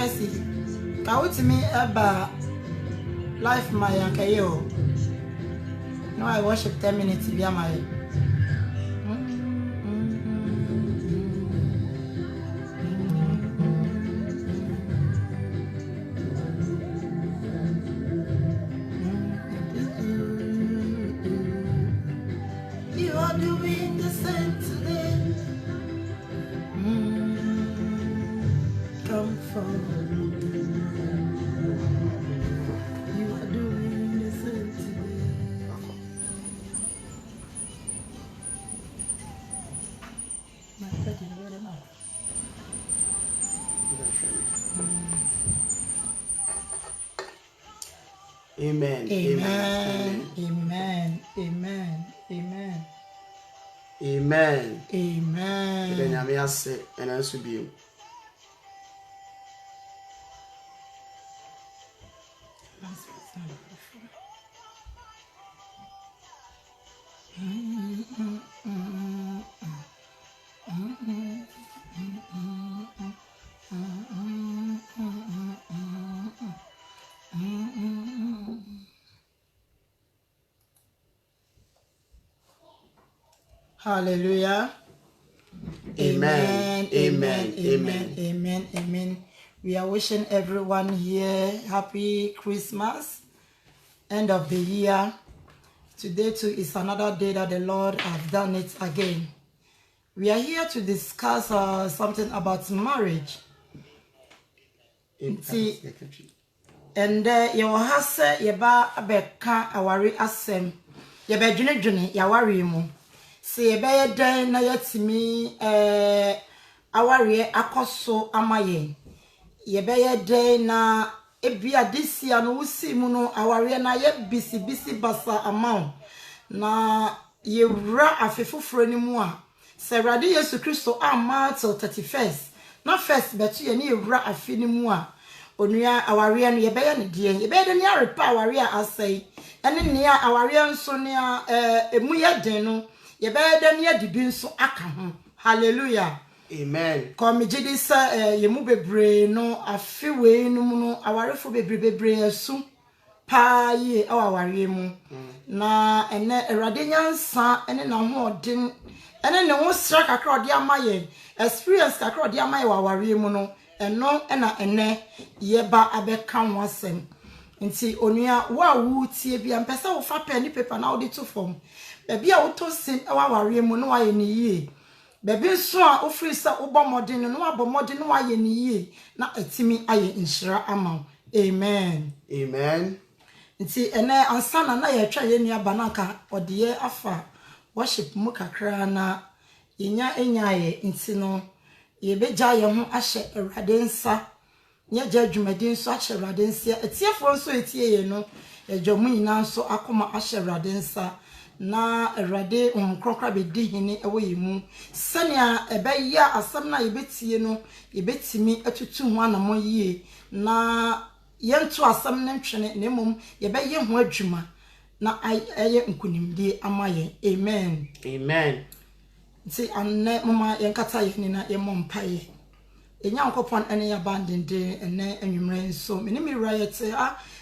Cassie. Go to me about life, my uncle. No, I worship 10 minutes to be my. You are doing the same today. Come forward. You are doing the same today. My God is very much. Amen. Amen. Amen. Amen. Amen. Amen. Amen. Then I may say, and I should be. Hallelujah. Amen. Amen. Amen. Amen. Amen. We are wishing everyone here happy Christmas, end of the year. Today too is another day that the Lord has done it again. We are here to discuss something about marriage. And your hase yeba abeka awari asem yeba dwene yawari mu se yeba den na yatimi awari akoso amaye yeba den na ebia disia no wusi mu no awari na ye bisi basa amount na yewra afefoforo ni mu a se Awurade Yesu Kristo ama till 31st na first betu ye ni yewra afi ni mu a onua awarea no yebeye ne die yebeye de ne arepa awarea asai ene ne awarea nso ne emu yeden no yebeye de ne adibi nso aka ho hallelujah Amen. Come jidi sa yemu bebre no afiwe no mu no awarefo bebre asu pa ye awarea mu na ene Awurade nyansa ene na ho odin ene ne ho sra kakra odi amaye experience kakra odi amaye awarea mu no eno ena ene yeba abeka wasem nti onua wa wu tie bia mpesa wo fa pen ni paper na wo de to form be bia wo to sin wa ware mu no wa ye ni yie be bi so a ofri sa wo bo modin no wa bo modin no wa ye ni yie na atimi aye nshira ama amen Amen. nti ene ansana na ye twa ye nua banaka ode ye afa worship mu kakra na yenya enyaye nti no yebeja ye ho ahye Awurade nsa nye ja dwumadin so ahye Awurade nsa etiefo nso etie ye no edwomu nyina nso akoma ahye Awurade nsa na Awurade kronkra bedi hene ewo yemu sania ebeya asam na yebetie no yebetimi atutu ho anamo yie na yentu asam na ntwene na emom yebeye ho adwuma na eye nkunimdie amaye amen Amen. nti anne mama yenkata ye na ye mompaye enyankopon ene ya bandende ene anwumre nso meni mi rayete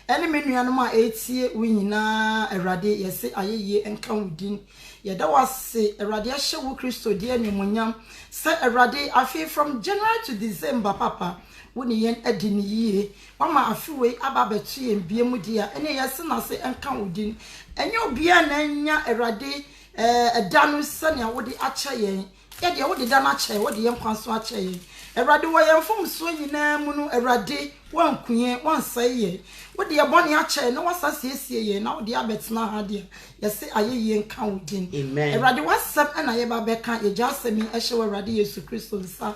ene me nuanom a etie winyina Awurade yese ayeye enka wudin yeda wase Awurade ahye wo Kristo die animonyam se Awurade afi from January to December papa woni yen adini yie mama afiwe ababetu yen biemu dia ene yese na se enka wudin enye obia na nya Awurade edanu sane wodi acha yen ye de wodi da na acha wodi yen kwanso acha yen Awurade wo yen fom so nyina mu no Awurade wankuye wansaye wodi ye boni acha na wasasiesie yen na wodi abetena ha de yese ayeye nka wodin Awurade wasam na ye ba beka ye jasemi ehye Awurade Yesu Kristo nsa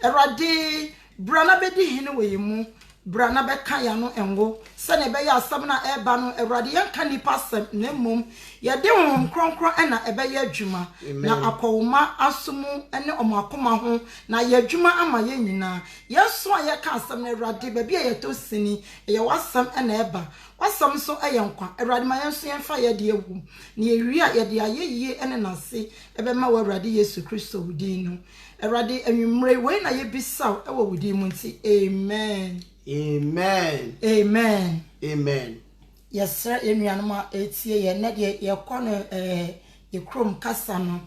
Awurade brana bedi hene we yemu brana beka ya no enwo se ne be ya asam na eba no Awurade yanka nipa sam na mom ye de ho kronkron na ebe ya adwuma na akowoma asomu ene omakoma ho na ye adwuma ama ye nyina yeso a ye ka asam na Awurade ba bia ye to sini ye wasam na eba wasam so eye nkwa Awurade ma yenso yenfa ye de ewu na ye wi a ye de ayeye ene nase ebe ma Awurade Yesu Kristo wudin no Awurade anwumre we na ye bisaw ewo wudin mu nti amen Amen. Amen. Amen. Yes, sir. Enuanuma etie ye na de ye kono ye krom kasa no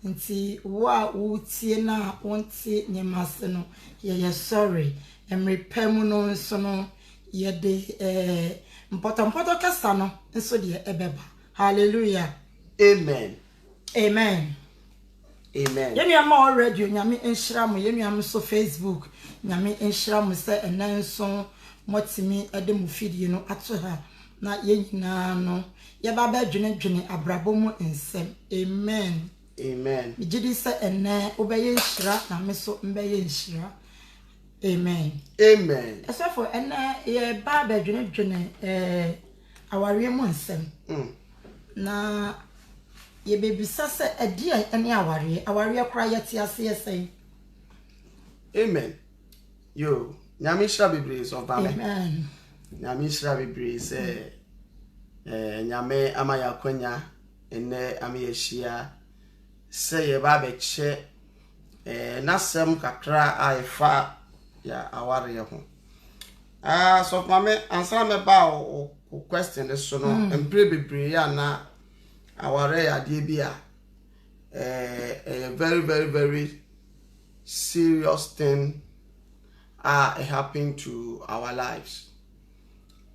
nti wo a wo tie na wonte nyemase no ye sorry emrepam no nso no ye de mpoto kasa no nso de ebeba. Hallelujah. Amen. Amen. Amen. Yenuama radio nyame enhira mo yenuam so Facebook nyame enhira mo se enanso motimi ede mu fidie no ato ha na yenyina no ye ba ba dwene abrabo mu ensem. Amen. Amen. Mi gidi se enne obeye nhira na me so mbeye nhira. Amen. Amen. Esofo enne ye ba ba dwene aware mu ensem. Na ye baby sase edi ene aware kra yeti ase yesen. Amen. Yo, nyame shira bebre so ba me. Amen. Nyame shira bebre se nyame amaya kwanya ene ameyeshia se ye ba be che nasem kakra aifa ya aware ho. So mame answer me ba o question this so no empre bebre ya na aware ya de bia a very serious thing are happening to our lives.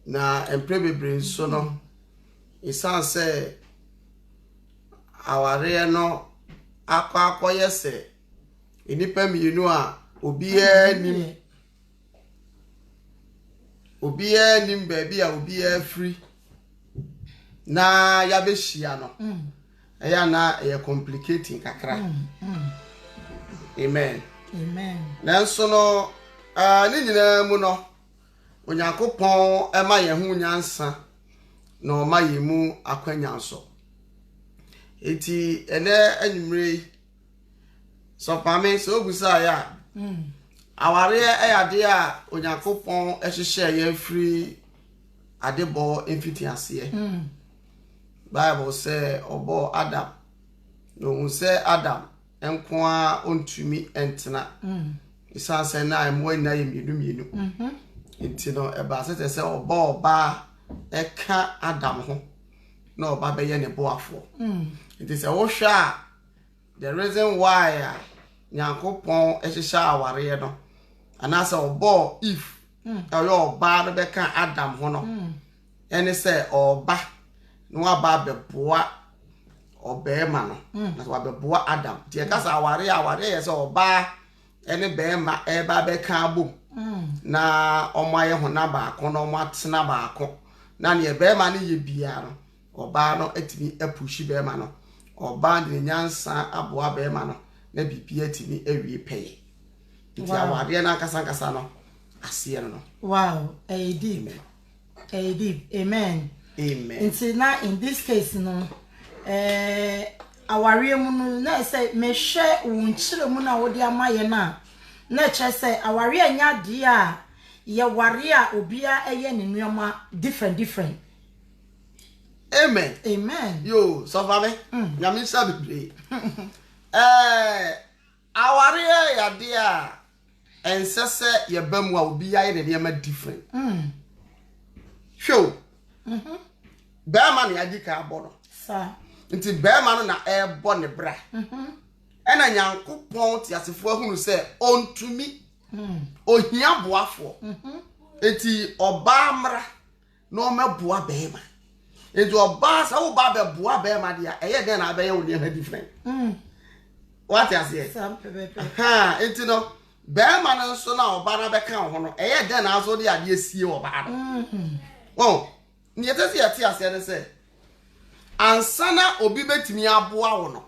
Na empre bebre so no it sounds say aware no akwa yese enipa mienu a obiye nim baby a obiye free na ya be hia no eya na e complicating kakra. Amen. Amen. Nanso no ni nyina mu no Onyankopon e ma ye hu nyansa na o ma ye mu akwanyanso. Eti ene anwumre so pame so obusa ya aware ade a Onyankopon ehihye ye free adebo emfitiase. Bible say obo Adam no say Adam enkoa ontumi entena isa say na emo na yemienu enti no eba say obo oba eka Adam ho na oba be ye ne boafo enti say wo hwa the reason why Nyankopon ehihya aware no anasa obo if oyo oba no be ka Adam ho no ene say oba no aba beboa obema no na so beboa Adam tie kasa aware ye se oba ene bema eba be ka abom na omaye ho na ba ko na omo atena ba ko na ne bema ne ye bia no oba no atimi apushi bema no oba de nyansa aboa bema no na bibia atimi awie peye nti aware na kasa no asiye no. Wow, deep. Amen. Amen. Until now, in this case, no, aware mu no na say me hwe wonchire mu na wodi amaye na che say aware anya de a ye ware a obia eye ne nuoma different. Amen. Amen. Yo, so fame. Nyame sabebre. Aware ya de a ensese ye bamu a obia ye ne ma different. Show. Bearman ya dika abono. Sa. Nti bearman na ebo ne bra. Ena Nyankopon ti asefo ahunu se ontumi. Ohia boafo. Enti oba mra na o meboa bearman. Enti oba sa wo ba beboa bearman dia eye den na abeye wo ne ha different. What you say? Ha, enti no bearman nso na oba na beka ho no eye den na aso de ade asie oba no. Oh, ni etesi ati ase ne se ansana obi betimi aboa wo no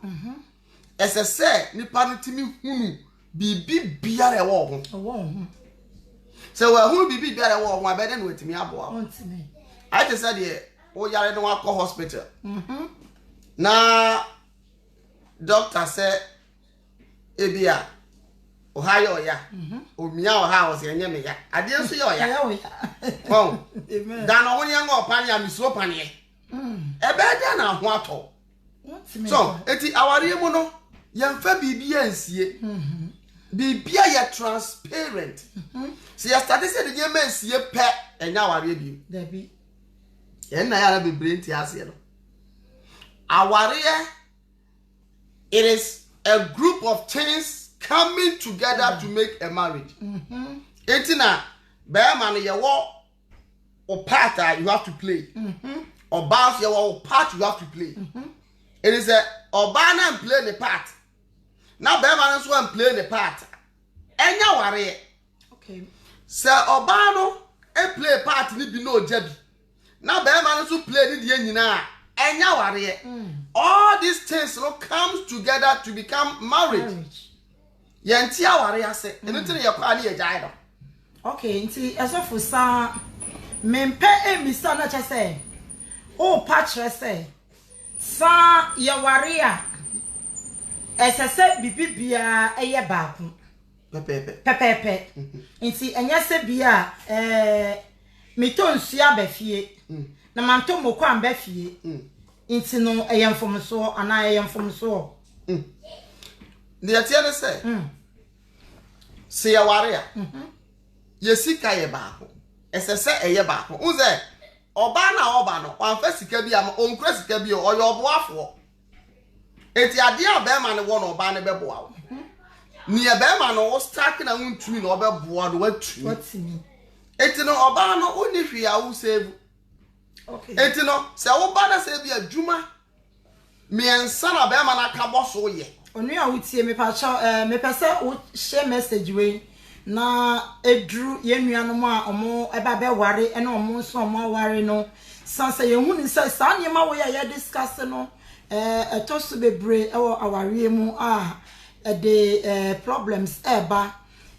ese se nipa no timi hunu bibi biara e wo ho se wa hunu bibi biara e wo ho abede no etimi aboa wo ntimi I just said here o yare no akọ hospital na doctor say ebia Ohio ya omia oha o se enye me ya ade nso ya oya oh amen dan no woni ngo pan ya misuo pan ye ebe dia na ho ato so eti aware mu no yemfa bibia nsie bibia ye transparent see you start say the game is ye pe enya aware bi Debbie. na ya be brain ti ase no aware it is a group of things coming together to make a marriage etina be man ye wo or part you have to play or bounce your part you have to play it is a obana and play the part now be man so and play the part enya ware Okay. say obano e play part ni bi no jabi now be man so play ni die nyina enya ware all these things no comes together to become marriage yenti aware ase eno tire ye kwa na ye jai do Okay, nti esofo sa mempe emisa na che say o patre say sa ye ware a esese bibibia eye baako pepepe nti enya se bia mito nsua ba fie na manto moko an ba fie nti no eye mfomso ana eye mfomso ne yatie ne say se ye ware a yesika ye baako esese eye baako unze oba na oba no wanfa sika bi am onkura sika bi o yo boafo eti ade a be ma ne wo no oba ne be boa wo ni e be ma no wo stack na wuntumi na obe boa do watumi eti no oba no oni hwe a wo save okay eti no se wo ba na se bi adwuma miensa na be ma na ka boso ye onu a wutie me pa cha me pese wo share message we na edru ye nuanom a omo eba be ware ena omo nso omo ware no sansa ye hu ni say sa nyema wo ya discuss no etosu bebre ewo aware mu a de problems eba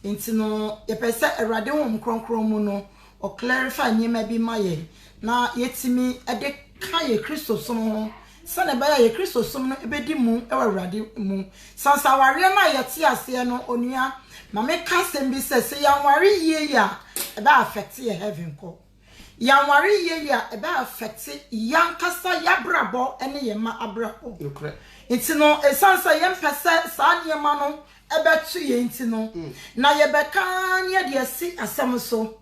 intino ye pese erade wo mkronkron mu no o clarify nyema bi maye na yetimi ede ka ye Kristo so no sana ba ye Kristo so no ebedi mu ewo erade mu sansa ware na yete ase no onua ma me ka sem bi se yanware ye ya e ba affect ye heaven ko yanware ye ya e ba affect yankasa yabrabo ene ye ma abrabo intino esansa ye mpese sa niema no e betu ye intino na ye beka ne de asi asem so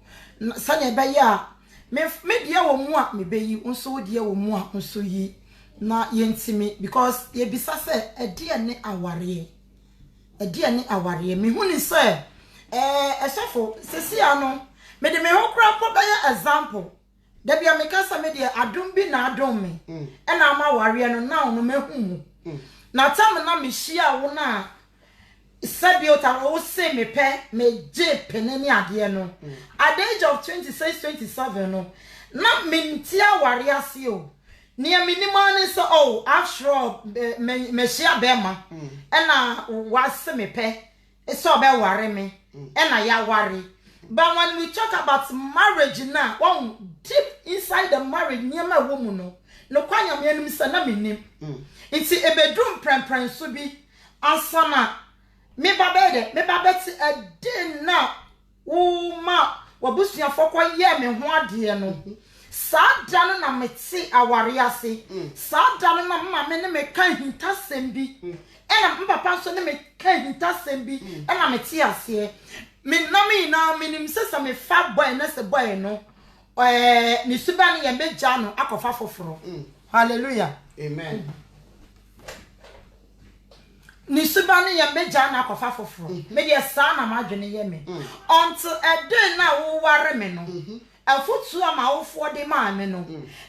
sanya be ya me de wo mu a me beyi nso wo de wo mu a nso yi na ye ntimi because ye bisa se e de ne aware edi ni aware me huni say esofo sesi ano me de me hokra po be example da bia me kasa me de adom bi na adom me e na ama ware no na ono mehu na tam na me hia wo na sabi ota wo se me pe me je penani ade no at the age of 26 27 no na me ntia ware ase o near minimum is oh, after me share bema, and was me pe, it's so be worry me, and I worry. But when we talk about marriage now, one deep inside the marriage near my woman, no kwanya me enemy sana minim. It's a bedroom pran subi, ansana. Me babeti a day now, oh ma, wabusia for kwa ye me ho ade no. Sadano na meti aware ase sadano na mama me ne me kan hintasem bi ena papa so ne me kan hintasem bi ena meti ase me na me na me nim sesa me fa boy na se boy no ni suba ne ye meja no akofa foforo hallelujah amen ni suba ne ye meja na akofa foforo me de sa na madwene ye me until a day na wo ware me no afutu ama wofo de ma me no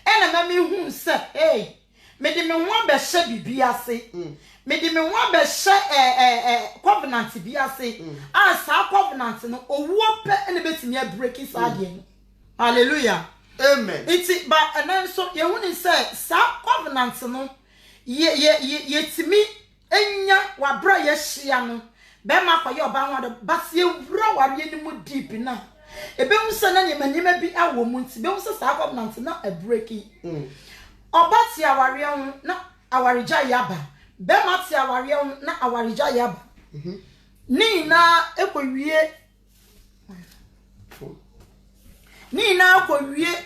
ena ma me hu se hey me de me ho abehye bibi ase me de me ho abehye covenant bi ase sa covenant no owuo pe ene betimi a break sa de no hallelujah amen iti ba ena so ye hu ni se sa covenant no ye timi enya wa bra ye hia no be ma kwa ye oba ho de but ye wura ware ni mu deep na ebe unsa na nyema bi awo mu nti be unsa sa covenant na a breaki obati aware ho na awareja yaba be mati aware ho na awareja yaba ni na ekowie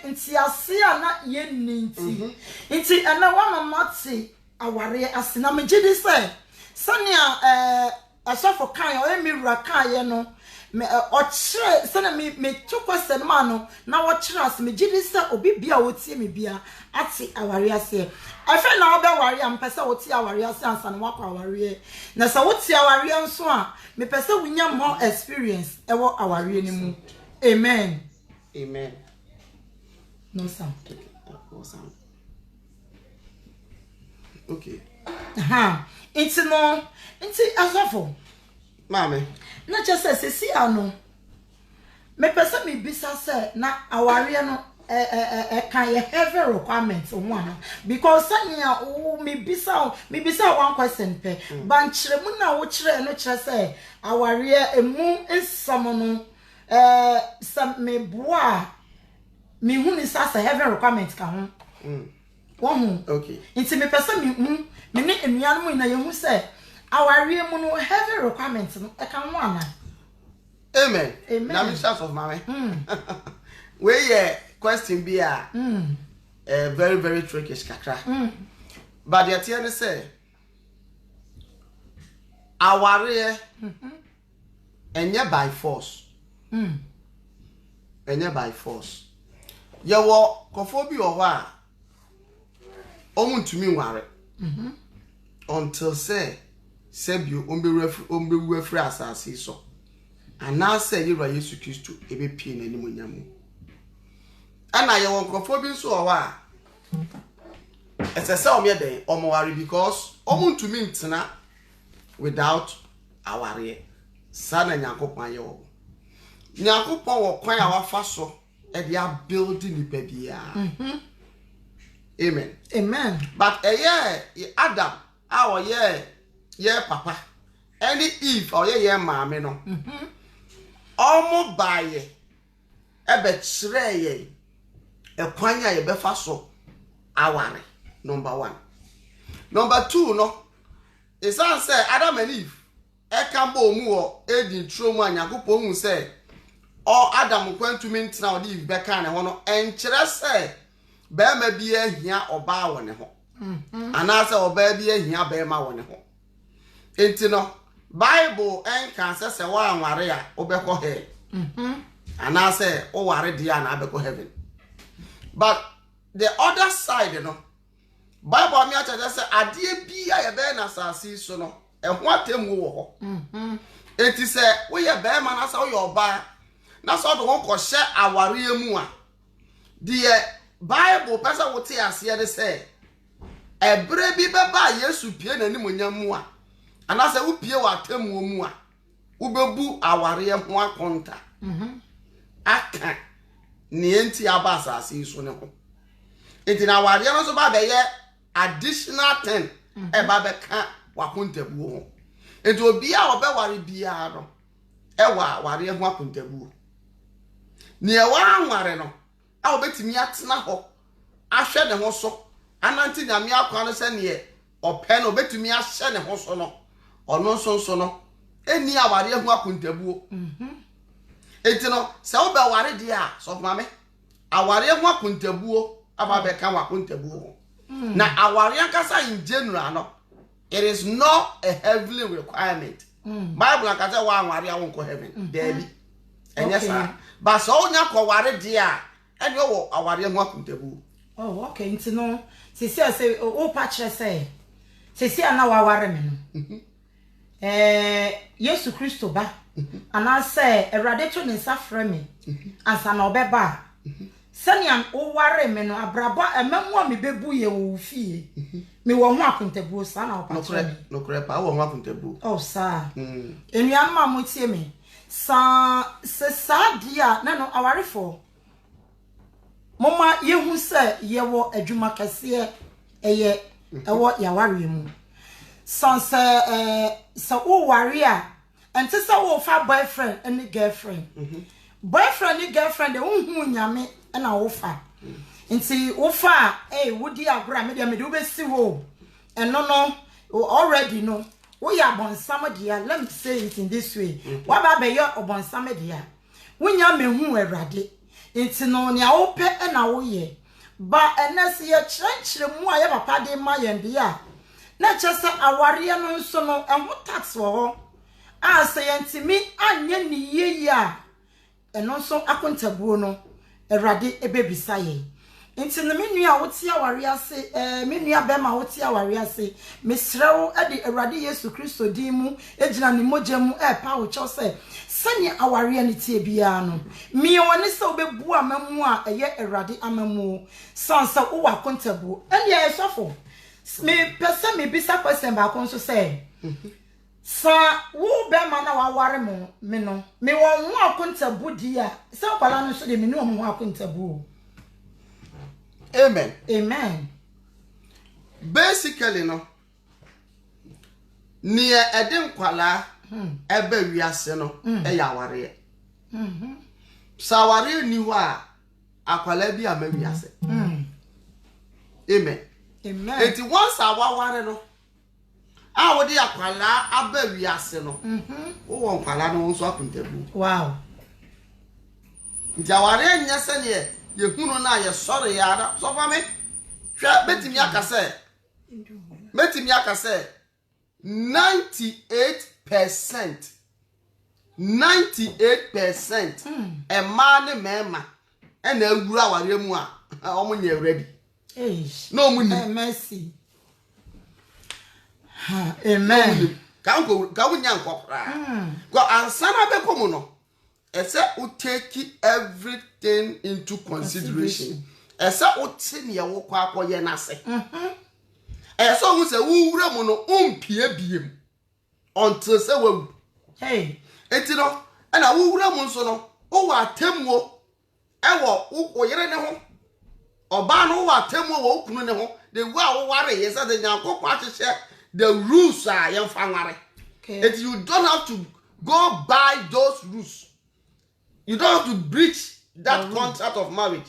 nti ase na ye nti ana wa mama ti aware ase na megidi se sania asofo kan o emi wura kan ye no me o kire se na me tukwa senma no na wo kire as me gidi se obi bia wo tie me bia ati aware ase afa na obe ware am pese wo tie aware ase ansa na wakwa aware na se wo tie aware nso a me pese wunya more experience e wo aware ni mu amen no sound okay Inti asofo mame na chese sesi ano me pese me bisa se na aware no kan ye heavy requirements ho ano because sanya me bisa one question pe ban kire mu na wo kire no kire se aware emu nsam no some me boa me hu ni sa heavy requirements ka ho okay inti me pese me ne enuanu mu na ye hu se aware mu no heavy requirements no e kan ho ana amen na me shout of mama we yeah question be a very very tricky kakra but the tier say aware enye by force enye by force ye wo kofo bi o ho a omuntumi nware until say sebio ombewu afri asase so ana say yira Yesu Kristo ebe pie na animonyamu ana ye won krofo bi so o wa esese o me den o mo ware because omuntumi ntena without aware sana nyakopon ye wo nyakopon wo kwan a wafa so e dia build ni pa bia amen but Adam our papa any Eve or maame no omo baye ebe kire ye ekwan a ye befa so aware number 1 number 2 no is say Adam and Eve e kan bo mu o edi tro mu anyakopon hu say o Adam kwantumi ntina o di Eve be kan ne ho no enkire say be ma bi ahia oba wo ne ho ana say oba bi ahia be ma wo ne ho enti no Bible enka say wa anware a obekọ he ana say o ware dia na abekọ heaven but the other side no Bible mi acha say ade bia ye be na sase so no ehwo atemu wo ho enti say wo ye be ma na say wo ye oba na so do won ko hye aware mu a the Bible person wote ase de say ebre bi beba Yesu pie na animonyam mu a ana say wo pie wa atemu mu a wo bebu aware ho akonta aka ni enti abasa ase so ne ho enti na aware no so ba be ye additional 10 e ba be ka wakontabu ho enti obi a obeware bia no e wa aware ho akontabu ni e wa anware no a obetimi atena ho ahwe ne ho so ananti nyame akwa no se ne ope no obetimi ahye ne ho so no ono so no eni aware ho akontabu enti no se wo be ware dia so mame aware ho akontabu aba be ka wakontabu ho na aware akasa in general no it is not a heavenly requirement Bible akasa wa aware a won ko heaven there enye sa ba so onya ko ware dia eni wo aware ho akontabu oh okay nti no sisi ase o pa kire say sisi ana wa ware me no Yesu Kristo ba ana say Erade to ne safre me ansa na obeba saniam o ware me no abraba ememu a me bebu ye wo fie me wo ho akontabu sa na o pa kire no kre pa wo ho akontabu oh sa enuan ma mo tie me se sa dia na no awarefo mama yehu se yewo adwuma kase eye ewo yaware mu so o ware a ente se wo fa boyfriend and girlfriend boyfriend and girlfriend de hu nyame na wo fa nti wo fa wodi agora me de me de obesi wo eno no already no we are bonsam dia let me say it in this way wa ba be yo obonsam dia wonya mehu Erade nti no ne a wo pe na wo ye ba enese ye kyerkyere mu a ye papa de ma ye ndia na kyese aware no nso no enho tax wo ho a say yentimi anye ni ye ya eno so akontabuo no Erade ebebisa ye nti ne menua wote aware ase menua bema wote aware ase mesrewo ade Erade Yesu Kristo din mu ejina ne mogya mu epa wo cho se sane aware ne tie bia no me woni se obebu amamu a eye Erade amamu sansa wo akontabuo ene ye sofo me pese me bisa question ba kon so se sa wo be ma na waware mo me no me won ho akontabu di a se kwala no so de me no ho akontabu. Amen. Amen. Basically no near edin kwala ebe wiase no ya ware sa ware ni wa akwala bi ama wiase. Amen. Amen. Eti once awaware no a wo de akwala aba wiase no wo won kwala no nso akontabu. Wow. Jaware nya se ne ye hunu na ye sori ya da so fa me hwa betimi aka se 98% 98% e ma ne mema e na aguru aware mu a omo nya awrabi no mu ni mercy. Amen. Ka wunya nkokra go ansana be komu no ese u take everything into consideration ese u tine ye wo kwa akoye na se ese hu se wu wura mu no umpie biem until se wawu Hey enti no na wu wura mu nso no o wa atemwo e wo yere ne ho oba no wa atemwo wo kunu ne ho de wu a wo ware ye se de nyankopon ahyehe the rules are yem fanware. Okay. You don't have to go by those rules. You don't have to breach that contract of marriage.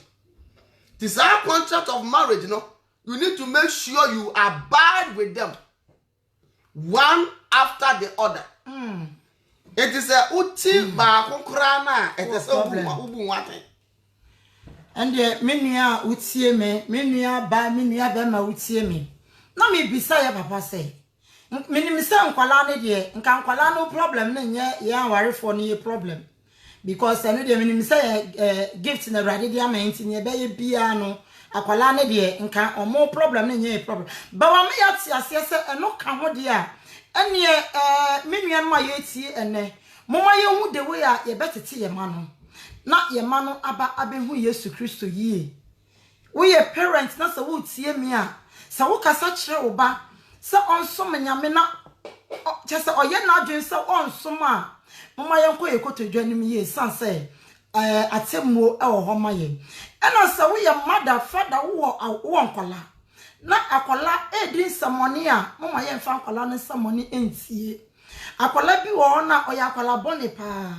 This our contract of marriage, you know. You need to make sure you abide with them one after the other. It is a uti ba konkrana. It is a ubu wate. And the menua utie me, menua ba menua be ma utie me. Na me bisa ya papa say. Minim say nkwala ne de, nka nkwala no problem na nye ya warefo no ye problem. Because eno de minim say gift na Erade de amenti ne be ye bia no akwala ne de nka omo problem na nye problem. Ba wa me ya ti ase se eno ka ho de a ene menua no ma ye tie ene. Moma ye hu de we a ye betete ye ma no. Na ye ma no aba abehu Yesu Kristo yie. We ye parents na se wo tie mi a sa wo kasa kire wo ba se onsom nyame na chese oye na adwen se onsom a mama yenko ekotodwanim ye sanse atemmo e wo ho maye ena se wo ye mother father wo nkola na akola edin samoni a mama yenfa akola no samoni entie akola bi wo na oya akola bone pa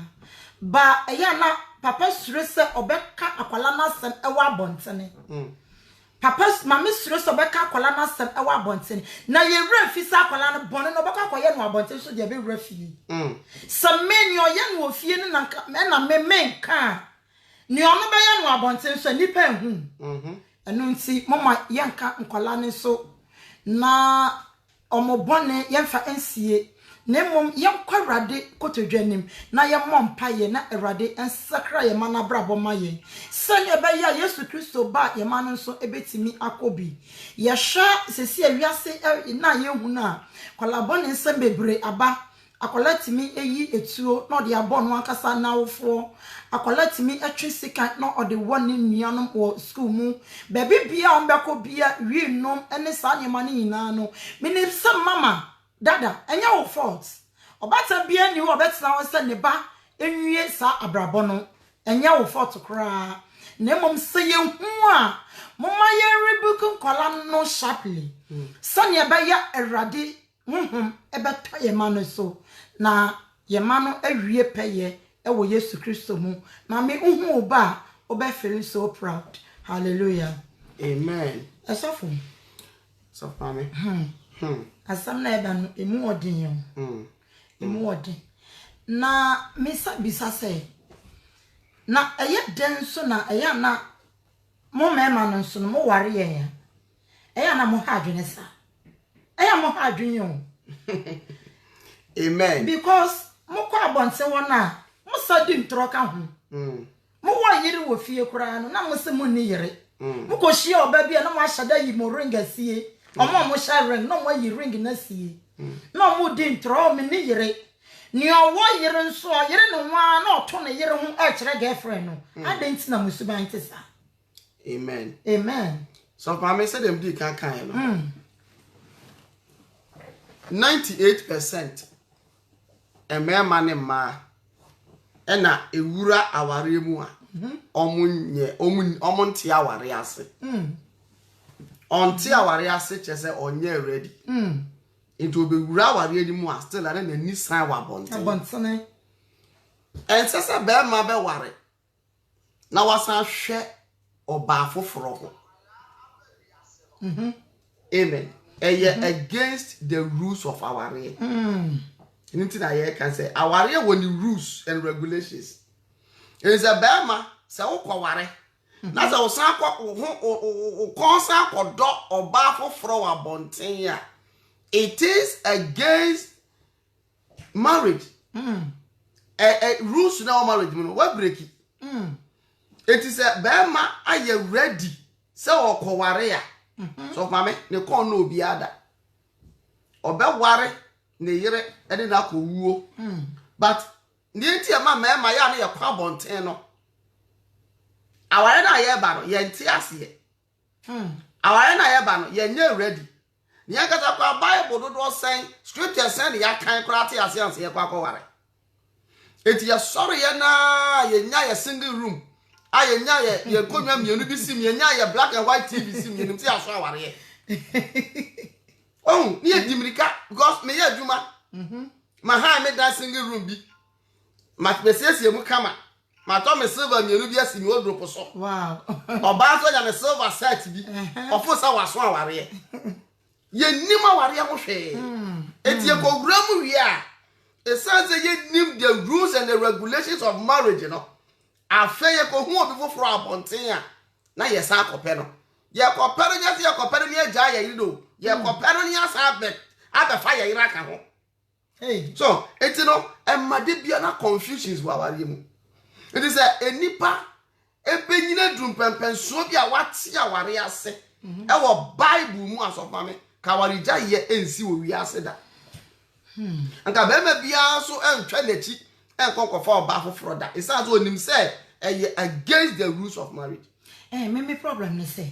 ba eya na papa sure se obeka akola na sem e wa bontene Papa mama sure so beka akola na sem e wa bontene na ye refi sa akola no bone no beka akoye no abontene so de be refi some men yo ye no ofie no na me menka ni ono be ye no abontene so nipa ehu eno nti mama yenka nkola ne so na omo bone yemfa ensie Nemom yam Erade kotodwanim na yam mompaye na Erade ensakra ye mana brabo maye sane be ya Yesu Kristo ba ye manu nso ebetimi akobi ye hwa sesi awiase na ye hu na kwalabone nsem bebre aba akolatimi eyi etuo na ode abono akasa na wofo akolatimi etwe sika na ode woni nuanom wo school mu bebi bia ombeko bia wi nom ene sa nyema ni nyina no minim sem mama Dada, enya wo fault. Obata bia ni wo obetna wo se ne ba enwie sa abrabono. Enya wo fault kra. Na mom se ye hu a moma ye rebuke nkola no sharply. Sane ba ya Erade ebeto ye ma no so. Na ye ma no awie peye e wo Yesu Kristo mu. Na me hu ba obe feel so proud. Hallelujah. Amen. Asafo. So mama. Asam na eba no emu odin yo. Emu odin. Na misa bisa se. Na eye den so na eye na mo mema no so no mo ware ye ya. Eye na mo ha adwene sa. Eye mo ha adwene yo. Amen. Because Moko abonte wona. Musa di ntro ka ho. Mo wa yiri wo fie kura no na mo se mo ni yiri. Mo ko hia oba bia na mo ahyada yi mo ring asie. Omo mo sha ring no mo yi ring na sie. Na mo di ntro me ni yiri. Ni owo yiri nso yiri no wa na oto ne yiri ho a kire girlfriend no. Adenti na musuban te sa. Amen. Amen. So for me say them di kan no. 98% emema ne ma ena ewura aware mu a omunti aware ase onti aware ase chese onye ready into be wura aware ni mu a still na ni san wa bonten ensese be ma be ware na wasan hwe oba foforo ho amen. Against the rules of our area. Anything I can say, our area when the rules and regulations. It is a bema, so ware. That's a sanko or concert or dog or baffle for our bontia. It is against marriage. Rules now marriage, what break it? It is a bema, are you ready? So ware. So mama ne kon no obi ada obe ware ne yire ene na ko wuo but ne ntia ma ya na ye kwa bonten no aware na ye ba no ye nti ase aware na ye ba no ye nye ready ne yakata kwa bible do sen scripture sen ya kan kra te ase anse ye kwa ware eti ya sorry ye na ye nya ye single room aye nya ye konwa mienu bi sim ye nya ye black and white TV sim ye nimti aso aware ye oh ni edimrika because me ye adwuma ma ha me da single room bi ma pesesie mu kama ma to me silver mienu bi asimi odropo so wow oba so ya me silver set bi ofo sa waso aware ye ye nim aware ho hwe eti ye ko wura mu wi a it says ye nim the rules and the regulations of marriage, you know. Afeye ko hu obi foforo abonten a na ye sa akopɛ no ye kopɛ no nyase ye kopɛ no ne agya ye yido ye kopɛ no ne asa abefa ye yira ka ho hey so etino emade bia na confusions wa ware mu it is a enipa ebenyina drum pempenso bia wate aware ase e wo bible mu asofame ka ware gya ye ensi wo wi ase da anka be ma bia so entwa nachi enkonkofo oba foforo da isa so onim say against the rules of marriage me problem ne say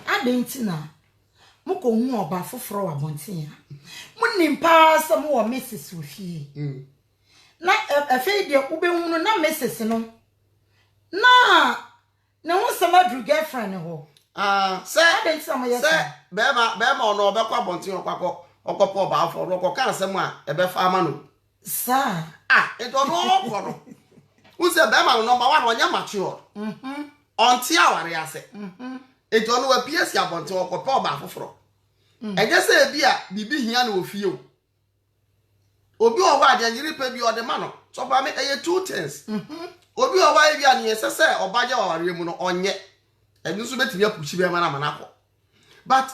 adenti na moko hu oba foforo wa bonten ya munim pa so mo wo mrs ofie na afei de ube hunu na mrs no na ho sama dru girlfriend ho say adenti sama yes say be ma ono obekwa bonten okwakọ okopo oba aforo okọ asem a ebe fa ama no sir it don't know who said Bema number 1 when you're mature until our ase it don't know a PS ya bonte okopo ba foforo and just say bia bibi hia na ofie obi o wa de yiri pa bi o de ma no so ba me two things obi o wa bia ne sese obaje wa ware mu no onye enu so betimi apuchi be ma na manako but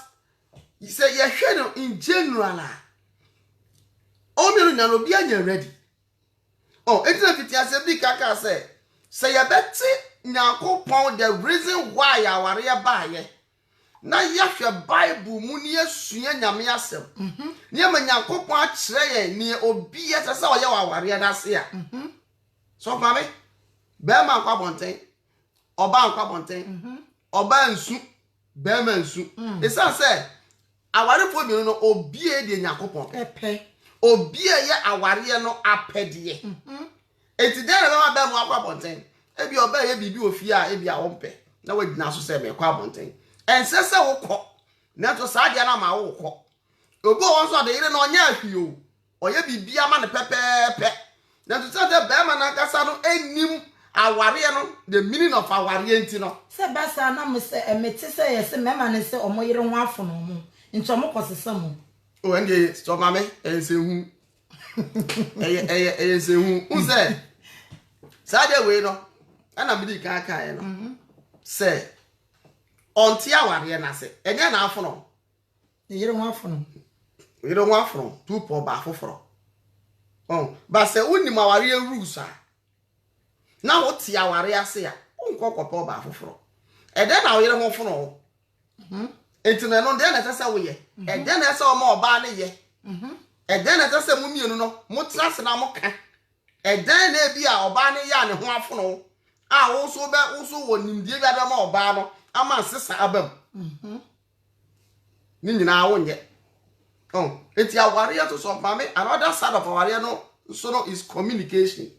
you say you hwe no in general omiru nya no bia nya ready oh etina fiti ase bi kaka say you beti nyakopon the reason why aware ba ye na yahwe bible mu ne asua nyame asem ne ma nyakopon a kire ye ne obi ye sese oye wa aware da se a so fa me be ma kwa bonten oba kwa bonten oba nsu be ma nsu esa say aware fo mi no obi e de nyakopon epe obi ye aware no apedie enti dey na ba mu akwa bonten ebi oba ye bibi ofie a ebi a wompe na wadina so se me kwa bonten ensese wokọ na to sa dia na ma wokọ obi won so de yire na onya ahwi o oye bibi ama ne pepepe na to say the be ma na kasa no enim aware no the meaning of aware enti no se basa na mo se emeti se ye se mema ne se omo yire ho afono mo nti omo kosese mo o ende so mame ense hu ense hu unse sa dia we no ana bidi kan kan no se onti aware na se enye na yire ho afono tu po ba foforo Oh, but say unim aware rules ah. Now what ti aware ase a, unko kopo ba foforo. E den na oyere ho fono. Enti na no den na tese wo ye. E den na ese o ma oba ne ye. E den na tese mu mienu no, mo trase na mo ka. E den na bi a oba ne ya ne ho afono. A wo so wo nimdie ga da ma oba no, ama sesa abam. Ni nyina wo nye. Oh, enti aware to so mame another side of aware no so no is communication.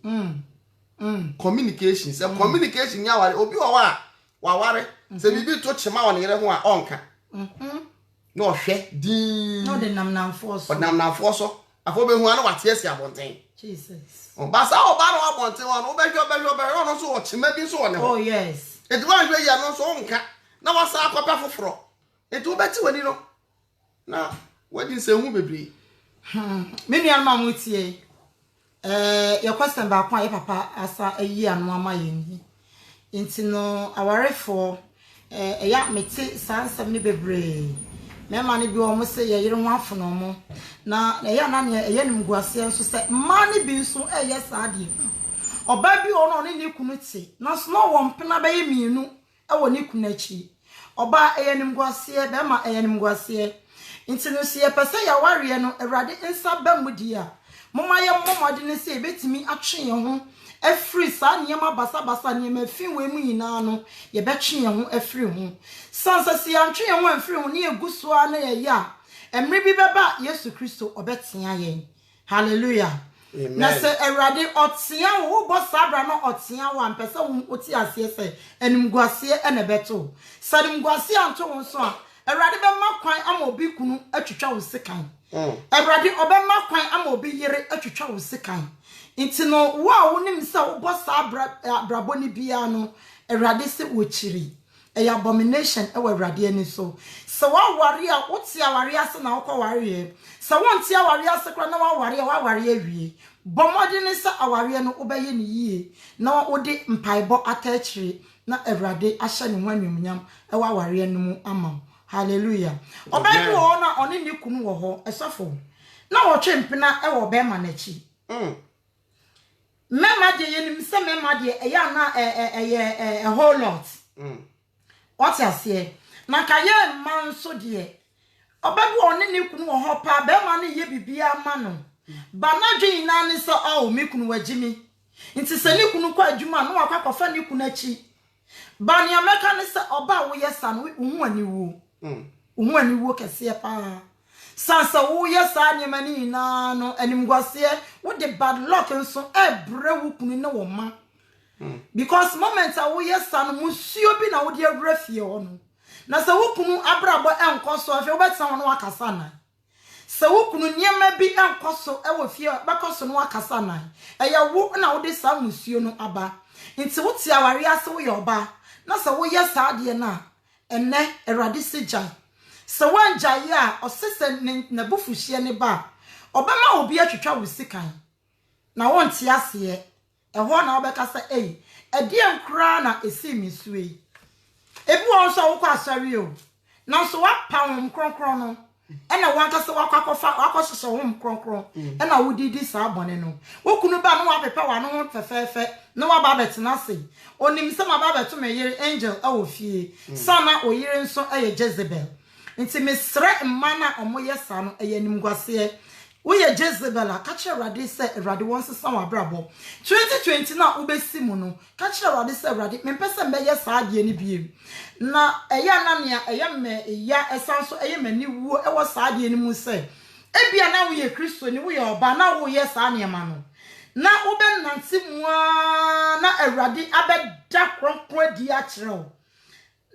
Communication. So communication nya ware obi wa ware se bibi to chema won yere ho a onka. No hwe din. No the namnamfo so. Namnamfo so. Afo be hu an wate esi abonten. Jesus. Oh, ba sa o ba no abonten won obehwe no so o chema bi so won ho. Oh yes. Enti wa hwe ya no so onka. Na wasa akopia foforo. Enti obeti wani no. Na wedding say hu bebre. Me nua ma mutie. Your question ba kwa papa asa ayi anu ama yen. Nti no awarefo ya meti sansam ni bebre. Me ma ni bi o mo se ye yire ho afono mo. Na ya na ne ye nim guase nso se ma ni bi nso ye saade. Oba bi o no ne kunu ti. Na so no wo mpena be ye mienu e wo ne kunu achi. Oba ye nim guase be ma ye nim guase. Nti no se ye pese ya ware no Awurade nsa ba mudia. Mama ye momode ne se betimi atwe ye ho afri sa niema basa niema fi we mu nyina no ye betwe ye ho afri ho sansa se antwe ye ho afri ho ne eguso a na ye ya emre bi beba Yesu Kristo obetia ye. Hallelujah. Amen. Na se Awurade otia wo bo sabra no otia wa mpese wo oti ase se enimguase ene beto sadimguase anto wo so a Awurade be makwan ama obi kunu atwitwa wo sekan. Awurade obema kwan ama obi yere atwitwa wo sekan. Nti no wo a wonim se wo bo sa brabo ni bia no Awurade se wo chiri. E abomination e wo Awurade ani so. Se wa ware a wo ti aware ase na wo ko ware e. Se wo nti aware ase kra na wa ware awie. Bomode ne se aware no obeye ni yie. Na wo de mpaibɔ atachiri na Awurade ahye ne ho anwumnyam e wa ware no mu ama. Hallelujah. Obebi wo na oni ni kunu wo ho esofo. Na wo twempena e wo be ma na chi. Mema de yenim se mema de eya na a whole lot. What you say? Na kaye man so de. Obebi oni ni kunu wo ho pa be ma na ye bibia ma no. Ba na dwen na ni so o me kunu wagimi. Nti se ni kunu kwa adwuma no akwakofa ni kunu achi. Ba ni ameka ni se oba wo yesa no hu ani wo. Uhu ani wo kese pa. Sansa wo yesa anyemani na no animguase wo de bad luck nso ebre wo kunu ne wo ma. Because moment a wo yesa no musuo bi na wo de awra fie ho no. Na se wo kunu abrabo enkoso afi wo betan no akasa na. Se wo kunu niema bi enkoso e wo fie bekoso no akasa na. Eya wo na wo de sa musuo no aba. Nti wo ti aware ase wo yoba. Na se wo yesa ade na ene Awurade seja. Se wanja ya osese na bufuhie ne ba. Obema obi atwetwa wo sikan. Na wonte ase ho na obeka se edi enkura na esi misue. Ebi won so wo kwa asari o. Na so wa pa won kronkron no. Ena wanka se wakwakofa wakohyehe won kronkron. Ena wodidi sa abone no. Wo kunu ba no wa pepe wa no fefefe. Na wa ba betena se. Onim se ma ba beto me yere angel awo fie. Sana oyire nso Jezebel. Nti mesre mmana omoye sa no nimguase. Wo ye Jezebel a ka kire Awurade se Awurade won sesa wa brabo 2020 na ubesi mu no ka kire Awurade se Awurade mempese mbeye sa ade ni biem na na nea me ya esanso mani wuo wo sa ade ni mu se ebia na wo ye Kristo ni wo ye oba na wo ye sa ne ma no na wo be nanti mu na Awurade abeda kronkron di a kire wo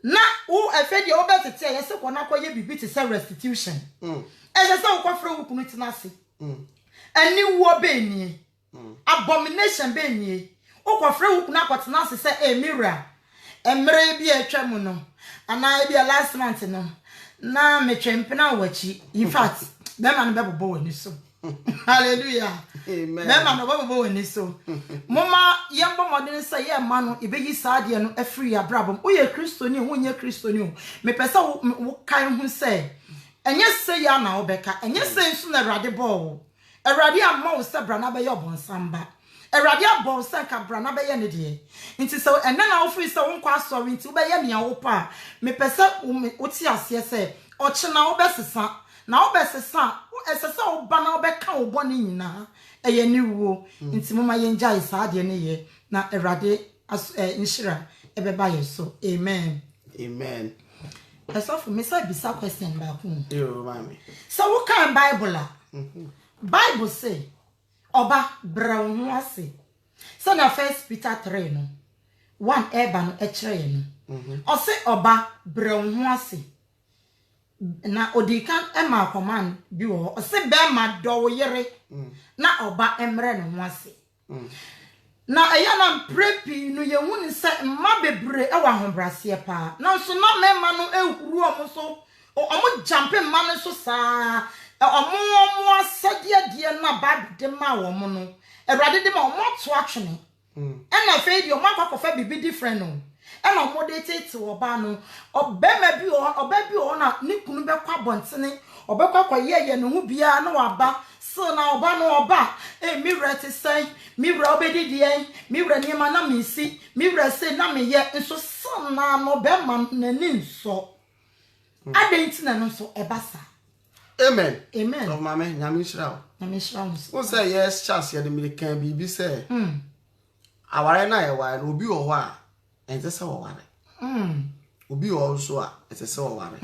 na wo efedi wo be tete yese kona koye bibi te se restitution ese wo kofre wo kunu tinase ani wo be ni abomination be ni wo kofre wo kunu akotinase se mira emre bi atwa mu no ana bi last month no na me twempena wachi in fact be man be bobo wani so hallelujah amen be man bobo wani so mama yembo modern say ye ma no ebeyi saade no afri abrabom wo ye kristoni wo nye kristoni o me pesa wo kan hu say enye se ya na obeka enye se nsu na Awurade bo Awurade amma wo se bra na be ye obonsamba Awurade abon se ka bra na be ye ne de nti so enne na wo free se wo nkwa asori nti wo be ye nea wo pa me pese wo ti ase se o che na wo be sesa na wo be sesa esesa wo ba na wo be ka wo boni nyina eye ni wo nti mama ye nja isa de ne ye na Awurade nshira ebe ba ye so amen Eso for me say bisa question ba ku yo mami so wo kan Bible Bible say Oba brown ase. So na 1 Peter 3 no. 1 eba no ekere no. O say oba brown ase. Na odikan ema command bi wo. O say be ma do yere. Na oba emre no ase. Na eya na prepi no ye hu ni say mma bebre e wa hobrase pa. Na so na mema no ehuru omo so. Omo jampe mma no so saa. Omo asadia die na bad de ma wo mo no Awurade de ma omo to atwene na fe di omo akwakofa bibi different no na omo de tete wo ba no obema bi o na ne kunu be kwa bontene obekwa ye no hu bia na waba so na oba no oba mi wrete say mi wra obedi die mi wra ni ma na misi mi wra say na me ye nso so na no be ma na ni nso adentina no so ebasa Amen. So mama nyame shira. Wo say yes chance ya de American bibi say. Aware na ye wa obi wo ho a ente se wo ware. Obi wo so a ente se wo ware.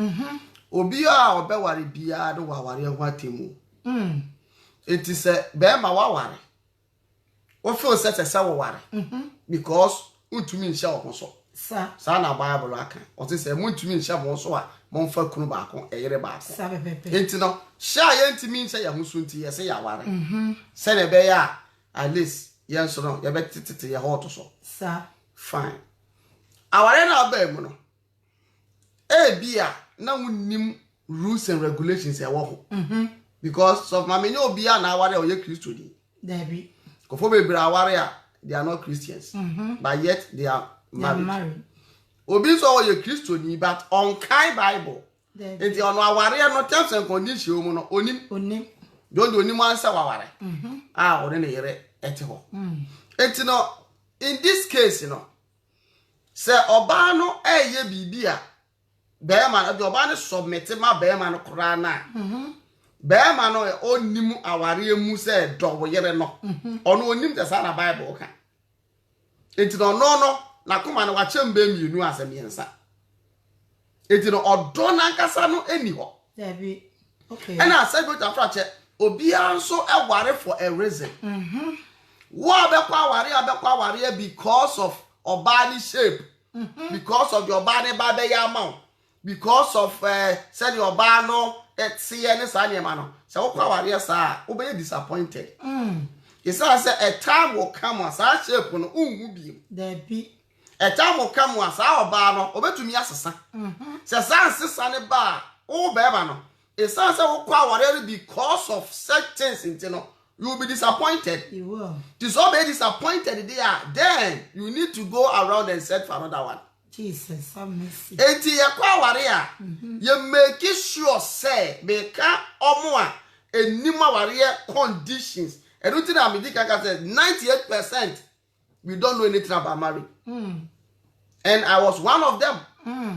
Obi a obeware bia de wa ware ho atemu. Enti se be ma wa ware. Wo feel se wo ware. Because untumi nhya wo so. Sa na Bible aka. O say muntumi nhya wo so a monfa kunu baako eyere baako enti no sha ye ntimi nche ya husu nti ye se ya ware se ne be ya at least ye nso no ye betete ye hot so fine aware na ba mu no bia na wunnim rules and regulations e wo ho because of my many obi na aware o ye Christo di Debbie ko fo be bra aware a they are not Christians but yet they are married. Obi so ye Christo ni but on kai Bible. Enti ono aware no terms and conditions mu no onim. Don't onim answer waware. Ode ne yere ete ho. Enti no in this case you know say oba no eye bibi a be ma no oba ne submit ma be ma no kra na. Be ma no onim aware mu say do wo yere no. Ono onim the sana Bible ka. Enti no na kuma na wachembe mienu asemiensa eti no odo na nkasa no eni ho Debbie okay and I said go to frache obi anso eware for a reason wo abekwa ware because of obani shape because of your body babe yamau because of said your bano etie ne sa ne ma no se wo kwa ware sa wo be disappointed it's say a time will come as I shape no unhu bi Debbie a time will come as our bar no obetumi asesa. Se sesa ne ba o beba no. E say wo kwa whatever because of such things you know you will be disappointed. You will. To so be disappointed there, then you need to go around and search for another one. Jesus, have mercy. Enti ye kwa ware a you make sure say make omo a enima ware conditions. And you think I'm say 98% we don't know anything about marriage. And I was one of them.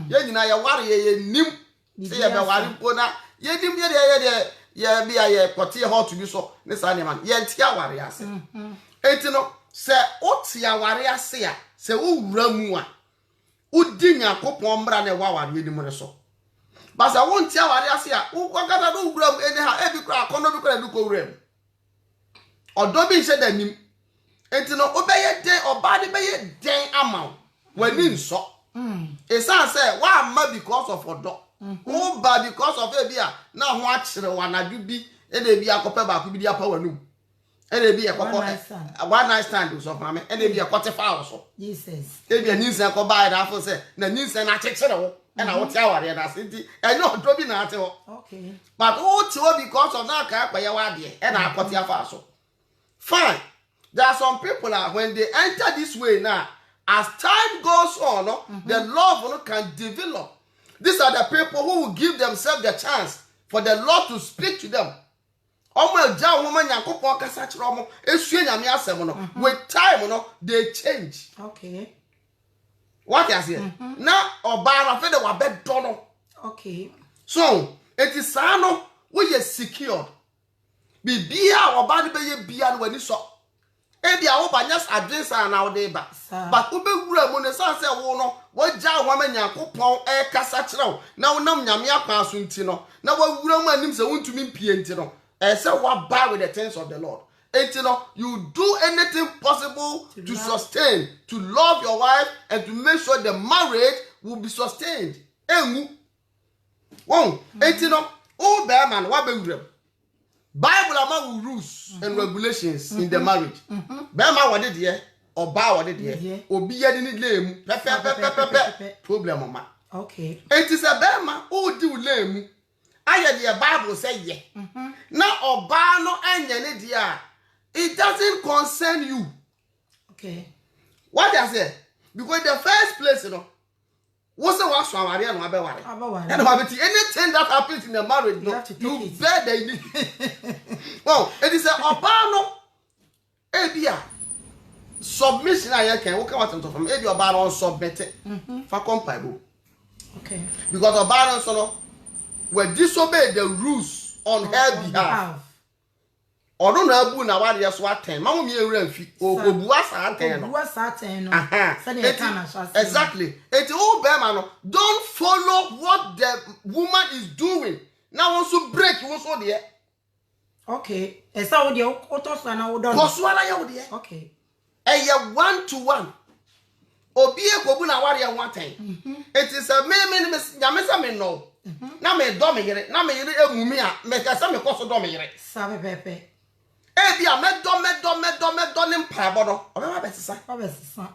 Ye na ye ware ye nim say ye be ware po na ye nim ye be ye kote how to be so ne sa ne man ye ntia ware ase. Enti no se otia ware ase a se wo wura mu a udi Nyankopon mbra na wa ware nim ne so. But se wo ntia ware ase a wo kwagada do wura mu eni ha e bi kra akono bi kra du ko wura mu. Odo bi se da nim. Enti no obeye den oba de beye den ama wani nso. E say wa ma because of odo. Who ba because of ebia na ho akire wanadu bi e na bi akopa ba ko bi dia pa wanum. E na bi ekoko one night stand so mama e na bi ekote fa so. Jesus. E bi anyinsa ko ba na afo say na nyinsa na chekere wo e na wo tia ware na senti e no odo bi na ate wo. Okay. But who ti wo because of na ka akwaye wa de e na akote afa so. Fine. There are some people that when they enter this way now, as time goes on, the love can develop. These are the people who will give themselves the chance for the Lord to speak to them. Omo ja woman Yakopon kasa kire omo esue nyame asem no with time no they change. Okay. What you say? Na oba na fe de wa bedo no. Okay. So, it is no we are secure. Bibia oba de be ye bia no wani so. E bia wo ba nyas adwens na wo de ba. But wo be wura mu ne san se wo no wo ja wo ma Yakopon e kasa kire wo. Na wo nam nyame akwa so nti no. Na wo wura mu anim se wontumi mpie nti no. E se wo ba with the things of the Lord. And you know, you do anything possible to sustain, to love your wife, and to make sure the marriage will be sustained. Wow, and you know, oh, bear man, what be them? Bible among rules and regulations in the marriage. Bear man, what did ye? Or bow what did ye? Or be any lame, problem, mama. Okay. It is a bear man, oh, do lame. I had the Bible say, ye. Now, or bar no any dear. It doesn't concern you. Okay. What I say? Because in the first place, you know, what's the worst one? I don't know about anything that happens in the marriage, you bear the well, it is a obano ebia submission. I can walk out from ebia obano submitted for compatible. Okay. Because obano so will disobey the rules on her behalf. Odo na abu na wade so aten mamu mi ewura mfi obu asa aten no obu asa aten no say dey can so exactly it all be man no don't follow what the woman is doing now want to break you so there okay esa wo de otoso na wo don ko so ala ya wo de okay eye 1-to-1 obi ekobu na wade ho aten it is a me nyamesa me no na me do me yire emumi a me kasa me koso do me yire sabe pepe Ebia medo nim pabodo. Obema besisa. Obesisa.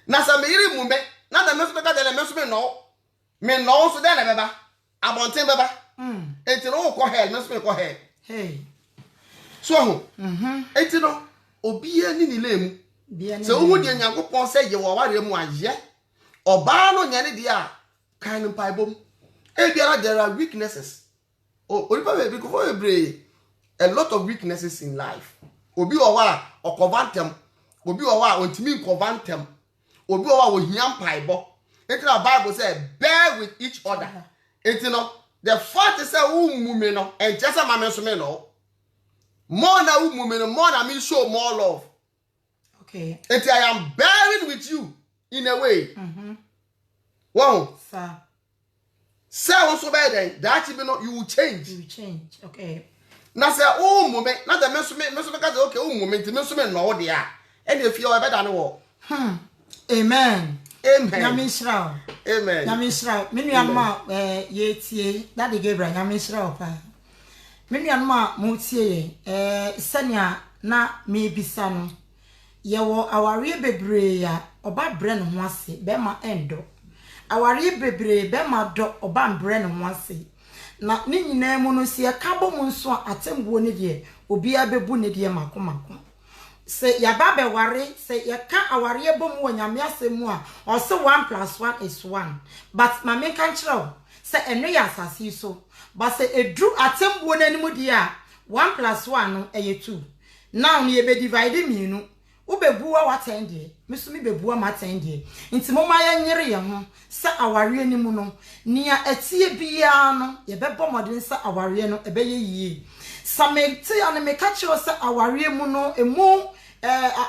Na sa me yiri mume, na da meso beka de meso me no. Me no so de na beba. Abonten beba. Enti no ko hell, meso me ko hell. Hey. So ho. Enti no obi ani ni lemu. Se wo de Yakopon se ye wo ware mu aye. Oba no nya ne dia kan nim paibom. Ebia there are weaknesses. Oripa be bi ko for ebre. A lot of weaknesses in life. Obi owa o covantem. Obi owa ontimi covantem. Obi owa wo hiam paibo. Enti the Bible say bear with each other. Enti no the fact is say umume no and just mame so me no. More na umume no more na me show more love. Okay. Enti I am bearing with you in a way. Wow. Sir. Say also bear then that you will change. You will change. Okay. Na say mume na the meso ka say okay mume nti meso me no de a e na fie o be da ne wo amen Amen. Amen. Nyamisra me nuanma ye tie Daddy Gabriel nyamisra opa me nuanma mo tie sania na me bisa no ye wo aware bebre ya oba bre no ho ase be ma endo aware bebre be ma do oba bre no ho ase na ni nyina mu no se kabo mu nso atembuo ne de obi abebu ne de makomako se ya ba be ware se ya ka aware bom wo nyame asemu a o se 1+1 is 1 but ma me kan kire se eno ya asase so but se edru atembuo n'animu de a 1+1 no eye 2 now ne be divide minu ubebuwa watende misumi bebuwa matende nti moma ya nyere ye ho se aware animu no nia etie bia no ye bebo modin se aware no ebeye yie sameti ane meka che se aware mu no emu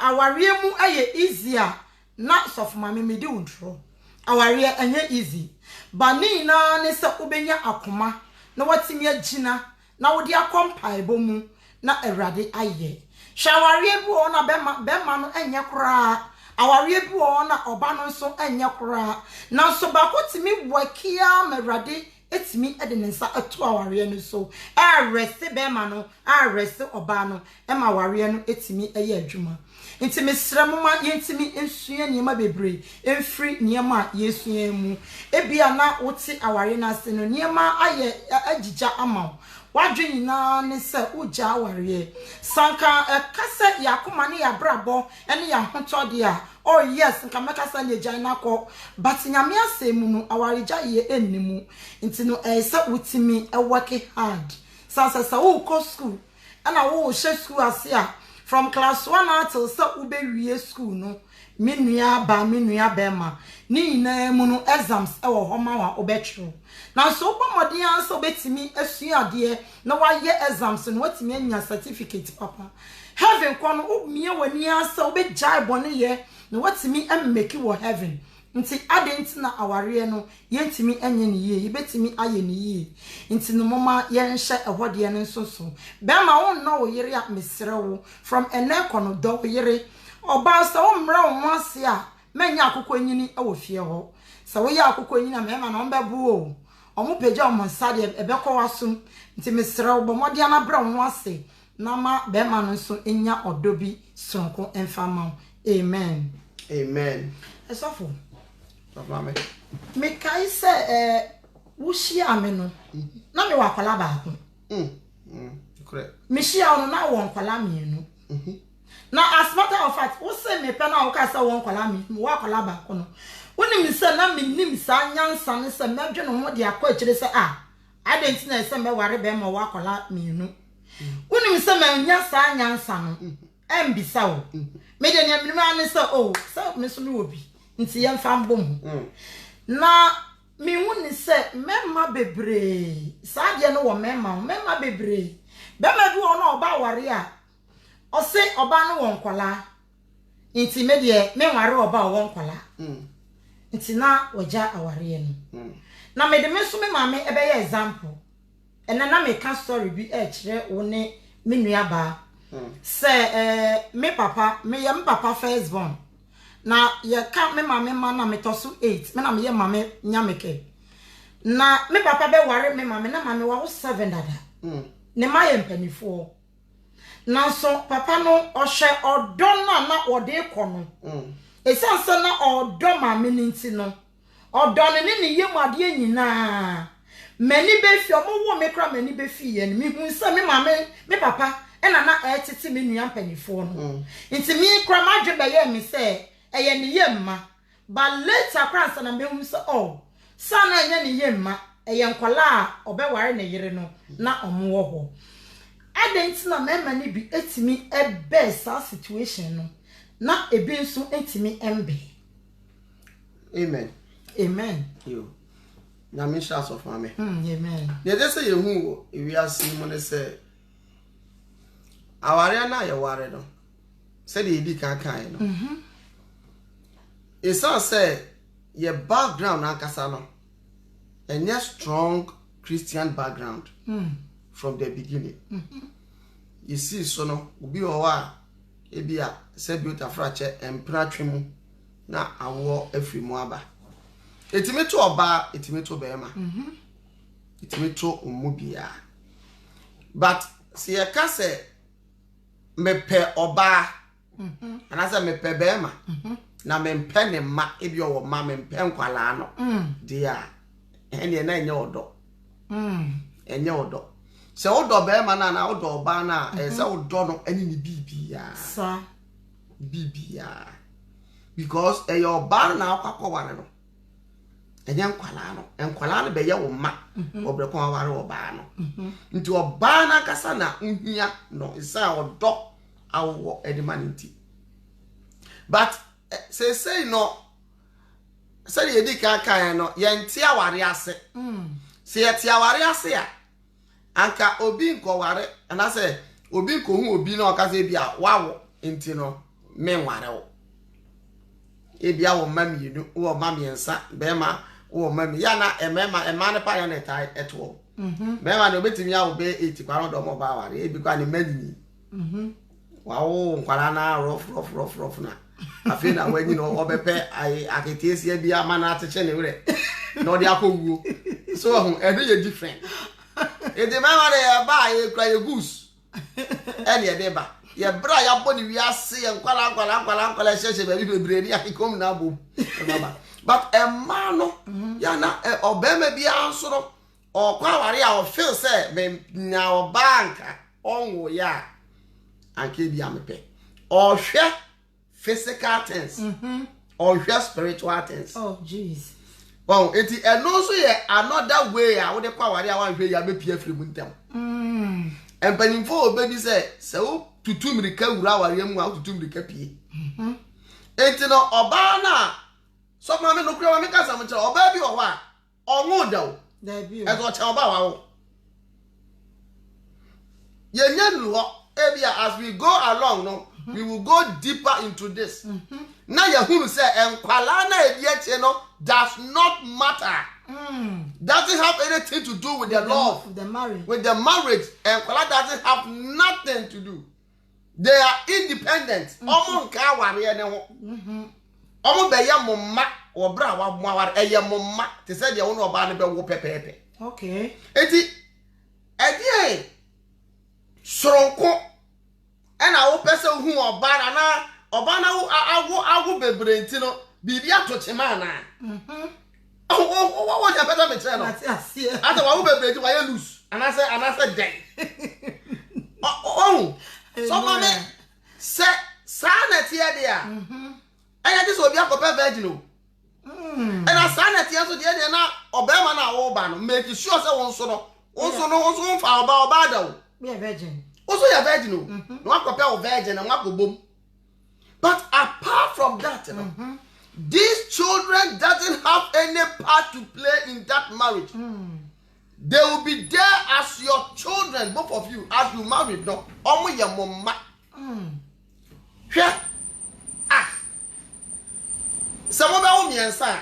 aware mu aye easier na sof mame medi wontro aware anye easy bani na ne se ubenya akoma na watimi agina na wodi akompa ebomu na erade aye shawari bu ona bema no enye kura awari bu ona oba no so enye kura na so bakotimi wakia merade etimi ede nsa atu awari no so arrest bema no arrest oba no ema awari no etimi eye adwuma ntimi sramuma yentimi ensua niema bebre enfri niema yesua mu ebia na wote awari na ase no niema aye agija ama wadwen na ne se uja aware sanka kase yakoma ne ya brabo ene ya hotode a oh yes nka mekasa le jina ko but nyame asemu no awareja ye ennimu nti no se utimi work hard sa wo ko school ana wo hye school ase a from class 1 until so ube wie school no me nua ba me nua bema ni nyina mu no exams e wo homa wa obetru na so bomodin anso betimi asua ade na waye exams no watimi anya certificate papa heaven kono obmie wani ansa obejai bone ye na watimi emmeki wo heaven nti adenti na aware no yentimi anye ne ye yebetimi aye ne ye nti no mama yenhye ehode ne nsoso bema won no wo yere a mesrewo from eneko no do yere oba sa wo mra wo ase a menya akokonyini e wo fie ho sa wo ya akokonyini na mema na ombebu o omo peja omo sade ebekọ wasum nti mesrewo bomode na bra wo ase na ma bema no so enya odobi sonko enfama amen amen esofo papa me kai se wushi ame no na me wakwala ba ko correct me shia no na won kwala mienu na as matter of fact wo se me pe na wo ka se won kwala mi wo wakwala ba ko no woni mi se na me nim sa nyansa ne se medwe no ho de akọ akire se adenti na se me ware be ma wo wakwala mienu woni mi se me nyansa nyansa no embisa wo me de ne mi ne se se me so no obi nti yem fa mbom na mi woni se memma bebre sa de no wo memma bebre be ma bi ono oba ware a o se oba no won kwala nti me de me ware oba won kwala nti na waja aware no na me de me so me mama e be ye example ena na me ka story bi e kire wo ne me nua ba se me papa me yem papa first born na ye ka me mama na me tosu 8 me na me ye mama nyameke na me papa be ware me mama na mama wa 7 dada ne ma ye mpanifo na so papa no ohwe odo na ode kono esanse na odo mama ni nti no odo ne ye mu ade nyina mani be fi omo wo me kra mani be fi ye ni mi hu se me mama me papa ena na etiti me nua mpanifo no nti mi kra ma dwe be ye mi se eye ni yemma ba later kransa na behum se sana enya ni yemma eye nkwala a obeware ne yere no na omwo ho adenti na mema ni bi etimi ebe sa situation no na ebi nso etimi embe amen amen yo na me sha so for me amen ye dey say yehu ewi asi mo ne say aware na ye ware no say dey di kan kan no it's all say your background ankasa no and your strong Christian background from the beginning. You see so no obi o wa ebia say beauty frache empratwemu na awo afrimu aba etimi to oba etimi to bema etimi to omubia but see e ka say mepe oba anasa mepe bema na mempe ne ma ebi o ma mempe nkwala no dia ene na enye odo enye odo se odo be ma na odo ba na se odo no eni ni bibia sa bibia because your ba na akwakọ ware no enye nkwala no be ye wo ma obre kon ware wo ba no nti oba na kasa na nhia no isa odo awo edimaniti but say no say ye di kan no ye ntia aware ase say ye tia aware ase a anka obi nko ware ana say obi nko hu obi na okase bia wawo nti no me ware wo e bia wo mami nu wo mami ensa be ma wo mami ya na ema ne pa ya ne tai eto be ma no betimi ya wo be 80 kwa do mo ba ware e bi kwa ne mani wawo nkwala na rough na afina wenyi no obepe aketiesi bia mana ateche ne wure no de akowuo so hu e dey different e dey ma ware ba ye kra ye goose ene e dey ba ye bra ya boni wi ase ye nkwala hyehyɛ ba bi bebre ni akikom na abom baba but e ma no ya na obema bia ansoro okwa ware a o feel say me nya o banka onwo ya anke bia mepe o hwe physical things or just spiritual things. Oh jeez. Wow, it is and also another way I would kwa wari I want ya be pie free muntem. empanimfo obedi se wo tutu mirika wura aware mu a tutu mirika pie enti no oba na so ma me no kura ma me kasa mo kire oba bi wo ho a onwo da wo da bi e do che oba wa wo ye nya nu ho ebia as we go along no we will go deeper into this na ye hunu say enkwala na ebie no does not matter doesn't have anything to do with the love the marriage with the marriage enkwala doesn't have nothing to do. They are independent omo nka ware ne ho omo be ye momma obra wa mwaware eye momma te say de wo no oba ne be wo pepepe okay eti soronko ena wo pese hu oba na agu bebre nti no bibi atochema na what you better me tell no ata wa wo bebre nti wa ye loose anase den so mama se sanity de a enya dis obi akope virgin o ena sanity so de na obema na wo ba no make sure say won so no fa oba da o be virgin also you virgin o no akope o virgin na akobom. But apart from that, these children doesn't have any part to play in that marriage. They will be there as your children, both of you, as you marry. No, omo your mama. Some of our miensa,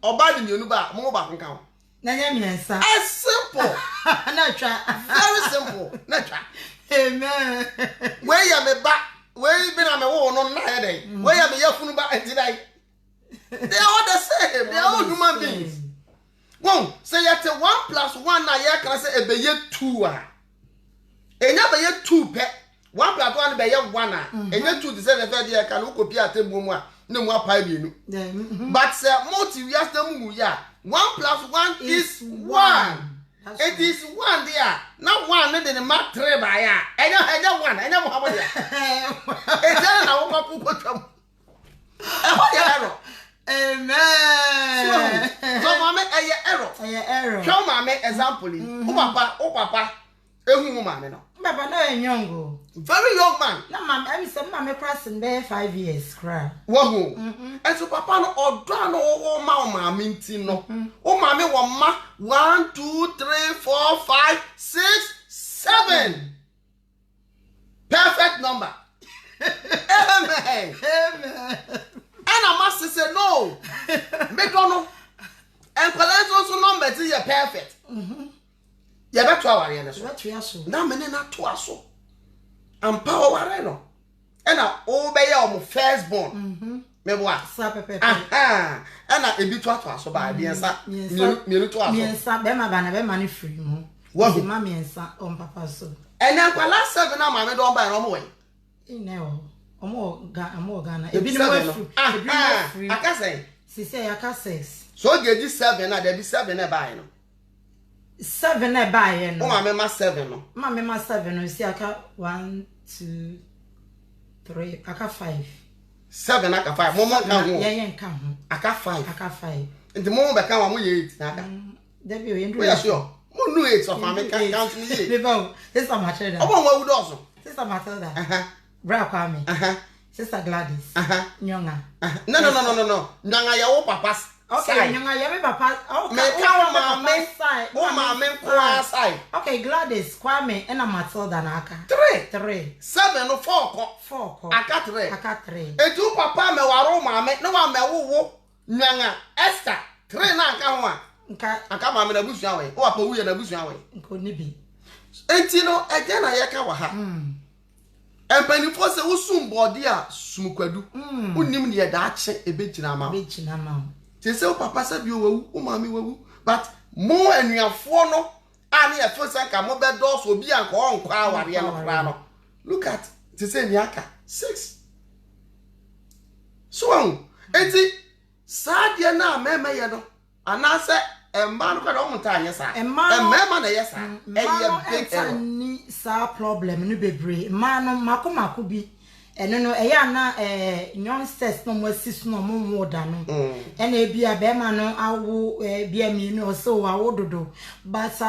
oba di mienu ba, mo ba kunka. Na nya miensa. It's simple. Na try. Very simple. Na try. Amen. Where you me back? Where you been on me wo no na head? Where you me yafunu ba entidai? They are all the same. They are all human beings. Won say yet 1 + 1 na ye kan say ebeye 2 a. Enya beye 2 pe. 1 + 1 beye 1 a. Enya 2 the same effect ye kan wo kopi atembu mu a na mu apa bienu. But say multi we ask them mu ya. 1 + 1 is 1. It is 1 there. Not 1 and then the mark 3 by ya. Enya 1. Enya Muhammad ya. Enya na wo papu ko twam. Error. Amen. So mama error. Error. Show mama example. O papa ehu mama no. Baba no young. Very young man. Na mama I say mama crossing there 5 years cry. Wo and so papa no odo no wo mama nti no. O mama wo ma 1 2 3 4 5 6 7. Perfect number. Amen. Amen. And I must say no. Make no. And collect also number to your perfect. You better worry na so. Na me na to aso. Am power worry no. And na obey your first born. Me boa. Sa pepe. Aha. And na ebi to aso ba biensa. Mienu to aso. Biensa be ma ba na be ma ne free mu. Wo ma biensa on papa so. And then kwala 7 na ma me don ba no mo we. Ine omo Ghana. Ebi no free. Aka say. Si say aka 6. So geji 7 na there be 7 na buy no. 7 na buy no. O ma me ma 7 no. Ma me ma 7 no si aka 1 2 3 aka 5. 7 aka 5. Mo mo ka ho. Ye nka ho. Aka 5. Aka 5. Nti mo be ka wa mo ye 8 na aka. Debi o ye ndru. We are sure. Mo no 8 of am count me ye. Beba, sister Matilda. Obo nwa wudo so. Sister Matilda. Bra Kwame. Sister Gladys. Nyonga. No. Nyanga ya wo papa. Okay, nyonga ya me papa. Okay. Me ka wo mama side. Wo mama kwa side. Okay, Gladys, Kwame, and Matilda na aka. 3. 7 no 4 ko. 4 ko. Aka 3. Aka 3. Etu papa me waro mama, no wa me wo nyanga Esther 3 na aka ho a. Nka aka mama na busu awe. Wo apa wuye na busu awe. nko ni bi. Enti no eje na ye ka wa ha. Empanifo se wosum body a sumukwadu. Unim ne ye da ache ebegyina ma. Ebegyina ma. Te se papa se bi owu, o mama wewu. But mo anuafo no a ne e fo se ka mo be do so obi anka onkwa aware no kra no. Look at te se ni aka 6. So enti sadia na meme ye no anase emma no ka do mo ta anye sa. Emma na ye sa. Eye big ni sa problem no bebre. Ma no mako bi. eno no eya na nonsense no mo sisu no mo moda no ena ebia be ma no awo bia mi no so awo dodo but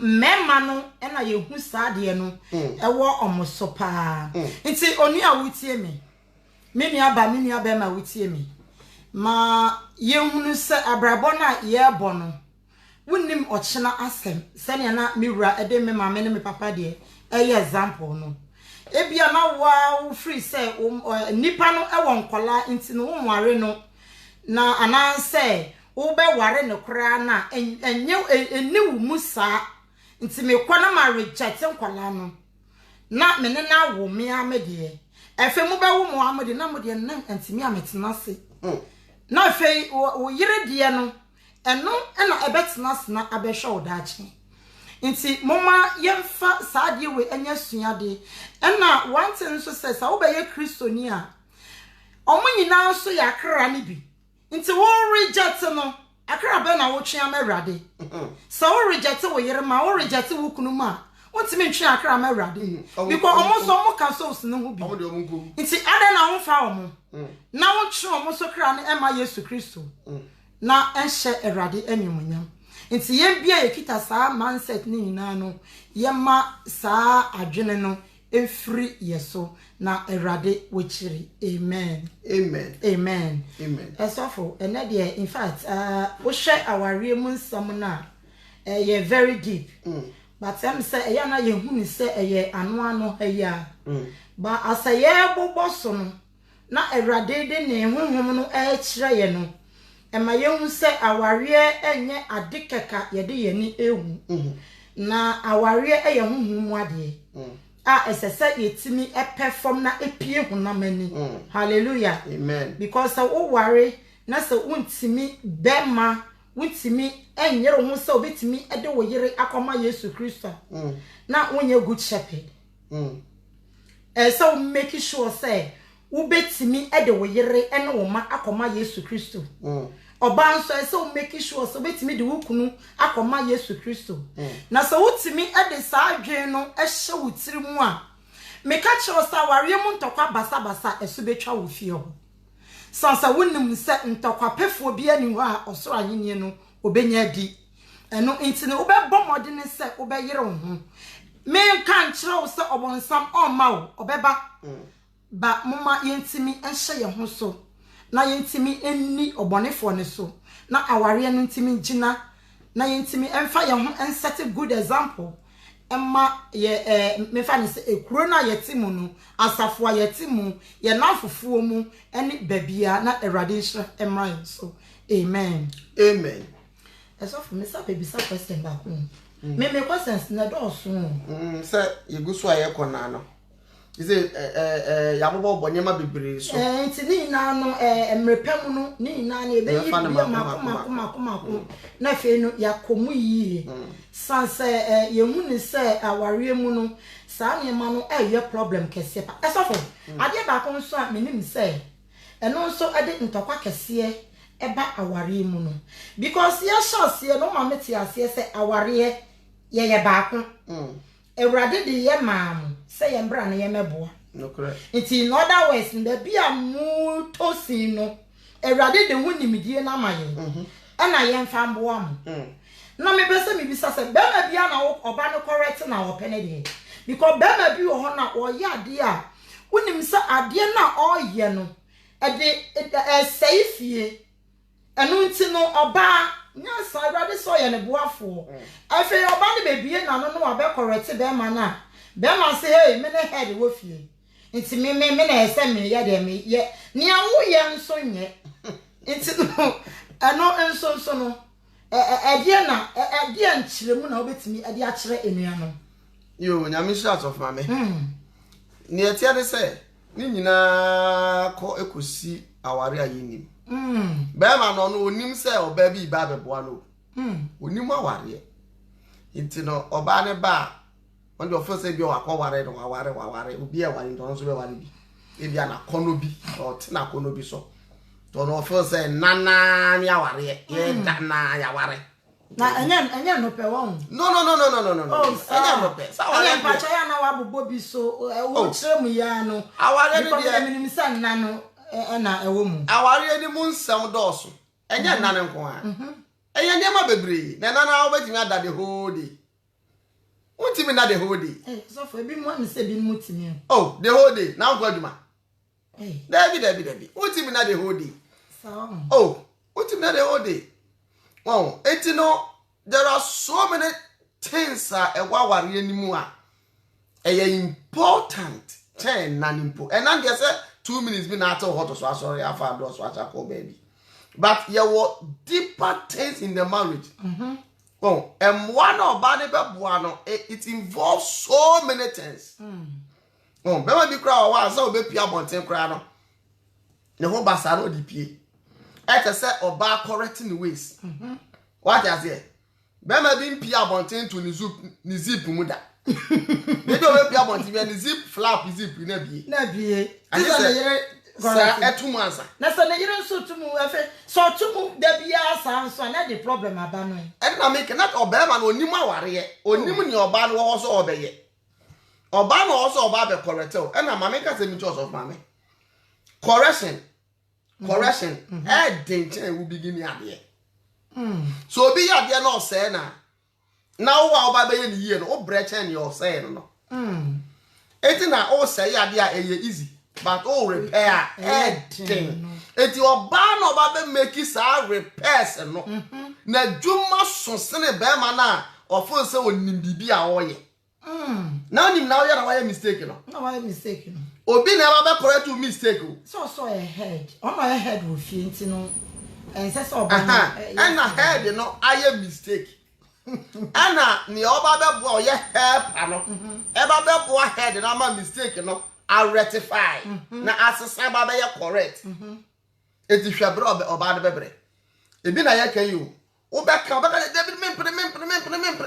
mema no ena yehu saade no ewo omoso pa nti oni awutie me nua be ma wutie me ma yehunu se abrabo na ye bo no wonim ochena asem se na miwura ede me ma me ne me papa de example no ebia na wa free say nipa no ewo nkola nti no nware no na anan say wo be ware ne kra na enye eniwu musa nti me kwana ma reject nkola no na me ne na wo me amede efe mu be wo mo amede na mo de na nti me ametena se na efe wo yire de no eno na ebetena se na abehwe odachi nti mama yemfa saade we anya suade ena one thing so says how be ye kristoni a omunyina so ya kra ne bi nti wo reject no akra be na wo twea mawrade so wo reject wo yere ma wo reject wo kunu ma wontimi ntwe akra mawrade because omoso mo ka so no hu bi nti ade na wo fa omo na wo twe omo so kra ne ema Yesu Kristo na enhye erade anyumunyam nti yebia yekita saa mindset ni nyina no yema saa adwene no efri yeso na erade wochiri amen esofo ene de in fact wo hwe aware mu nsam na ye very deep but am say ya na yehunu say ye ano ya ba asaye boboso no na erade de ne honhom no kire ye no ema yehu se aware enye adekeka yede yeni ehu na aware eye honhom ade esese yetimi perform na epie hunamani hallelujah amen because wo ware na se untimi bema untimi enyere ho se obetimi ede wo yere akoma Yesu Kristo na wonye good shepherd so make sure say ubetimi ede wo yere ene wo ma akoma Yesu Kristo oban so say make sure so betimi de wukunu akoma Yesu Kristo na so wutimi ede sa adwen no ehye wutiri mu a meka kire sa ware mu ntokwa basa esu betwa wo fie ho sansa wonnim se ntokwa pefo bia ni ho a osoro anyenie no obenya di eno ntine obebọ modene se obeyere ho me kan kire wo se obonsam oma wo obeba ba mama yentimi ehye ye ho so na yentimi enni obonefo ne so na aware no ntimi gina na yentimi emfa ye ho en set a good example emma ye mefa ne se ekuro na yetimu no asafo yetimu ye nafofuo mu ene babia na erade hira emra so amen eso for me sa baby sa question ba ko me questions na do so se yegusu ayekona no ise yabobo bonyema bebre so nti ni na no emrepam no ni na na ebeyi bia makoma na fe no yakomu yie sanse yemu ni se aware mu no sa ne ma no eye problem kese pa esofo ade ba ko nso a menim se eno nso ade ntokwa kese eba aware mu no because ya shose no ma meti ase se aware ye ba ko Ewrade de ye mam say ye mbra na ye meboa no correct in other words nda bia mu tosin no ewrade de hunimdie na maye na ye mfa mboa mu na me bese me bisa se be ma bia na oba no correct na wo pene de because be ma bi wo ho na wo ye ade a hunim se ade na o ye no e de saifie enu nti no oba nyansa ewrade so ye ne boafo afi oba ne bebie na no wa be correct be ma na be ma say hey me ne head wo fie nti me na ese me ye de me ye ni awo ye nso nye nti no eno nso no edie na edie nchiremu na obetimi ade a kire enua no yo nyame shot of mame ni etia de say ni nyina ko ekosi aware ayenim Bema no onim se oba bi ba beboa no onim aware nti no oba ne ba on do feel say bi o akware no aware obi e ware ndo so be ware bi e bia na kono bi o ti na kono bi so to no feel say nana ni aware ye dana ya ware Na enya no pe won. No. Enya no pe. Sa anya pacha ya na wabobo bi so wo kire mu ya no. Aware ni de minim san na no na ewo mu. Aware ni mu nsam dooso. Enya nna ne nko a. Enya ndema bebre. Na na obetimi ada the whole day. Utimi na the whole day. So for ebi mo se bi mutimi. Oh, the whole day. Now go aduma. Debbie. Utimi na the whole day. So. Oh, utimi na the whole day. Oh, etino there are so many things ewa ware animu a important ten nanimpo. And then they say 2 minutes be na to hot so sorry afa do so acha call baby. But there were deeper things in the marriage. Oh, and one of bad it involves so many things. Oh, be be cry wa so be pia bonten cry no. Ne ho basa no di pie. Ete say oba correcting the ways. What you say? Be ma bi pia bonten to ni zip mu da. They do be pia bonten be ni zip flap zip na bie. Na bie. And say sa etumu ansa. Na so na yire so tumu afa so tumu da bia san so na the problem aba no. And na make not oba ma no onim aware onim ni oba no wo so obeye. Oba no also oba be correct o. And na mama ka say me church of mama. Correction. Danger will begin here. So be ya there no say na. Now oba be ye ni no brechen you say no. Eti na o say ya there easy. But all repair everything. Eti oba no oba be make sa repairs no. Na dwuma so sene be ma na ofo say onim bibia oye. Now nim now ya na why mistake no. No why mistake no. Obi na eba be correct to mistake o. So a head. On my head will feel no. And say so oba. And na head no aye mistake. Ana ni oba be bo ye help ano. Eba be bo head na ma mistake no. I rectify. Na asesa ba be correct. Eti hwebra oba de bebre. Ebi na ye kan you. Wo be ka David mempre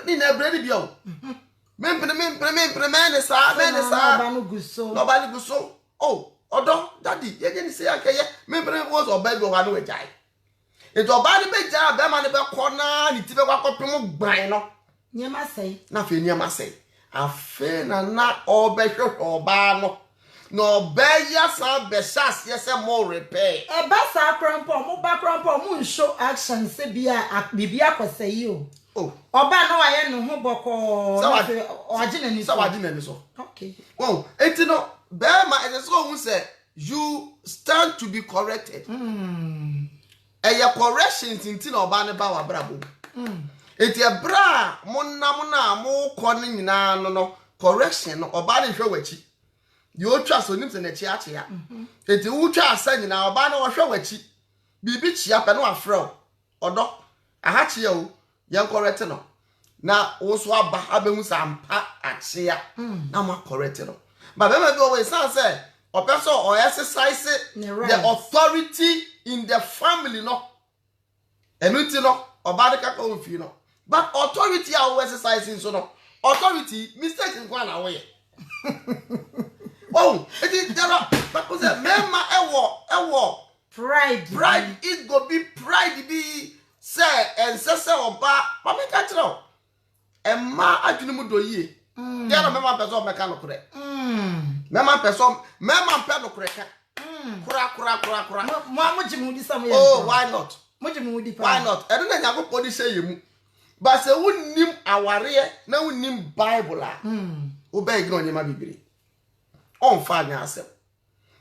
ni na ebre bi o. Mempre men sa nobody guso. Oh, odo daddy ye ni say akaye mempre was oba bi o wa no wejai. Eti oba de be ja be ma ne be kona ni ti be kwa kopem gban no. Nyema sei. Na fe nyema sei. Afe na oba hwe oba no. No be ya sa be shas yes more repair. E ba sa krampo mo ba krampo mo show action se bia bibia kwese yi o. Oh. Oba no aye no ho boko. O agina ni so. Okay. Oh, eti no be ma e so hu say you stand to be corrected. Eye corrections inti na oba ne ba wa brabo. Eti e bra mo na mo ko ne nyina no correction no oba ne hwe wachi. You trust on him to nechi achia. Eti utwa asanyi na oba na wo hwe wachi. Bibi chia pe no afro. Odo ahachi ya o yan correct no. Na wo so aba abehu sampa achia. Na ma correct no. But be be always say person or exercise the authority in the family no. Enuti no oba de ka ko fi no. But authority are exercising so no. Authority mistake in kwan away. Oh, it is there are because mema ewo pride it go be pride be say and say oba but me catch no emma adwunu mu do yie there are mema person meka no kure mema person mema pe no kure ka kura mo jimu di sam ye oh why not mo jimu di pa why not e do na yakopɔ di say yemu but say wonnim aware na wonnim bible a wo ba igno nyema bibiri on fire yourself.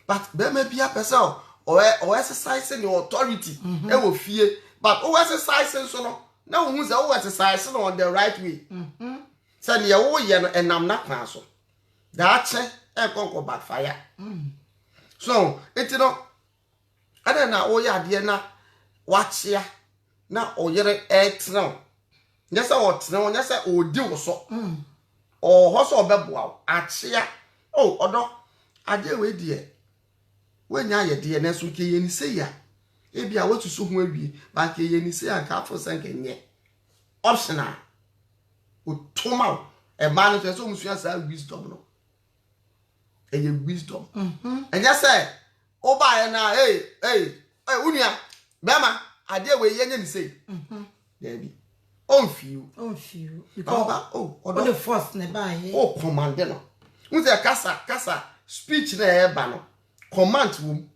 But be may be a person or exercising your authority. They will fear. But exercising so no who's exercising on the right way. Send your yen and I'm not cancel. That's a conquer backfire. So it's no I don't know oh yeah dear na watch ya na oh yere et no. Yes, I want no yes I oh do so. Or hustle bebo achia. Oh, odo ade we die when ya ye die na so ke ye ni sei ya e bia wo tusu ho awie ba ke ye ni sei aka fo sanke nye optional o toma e ma no so musua sa wisdom no e ye wisdom and ya say o ba ye na hey unia be ma ade we ye ni sei there be on few because the first ne buy command no we say kasa speech na e ba no command wom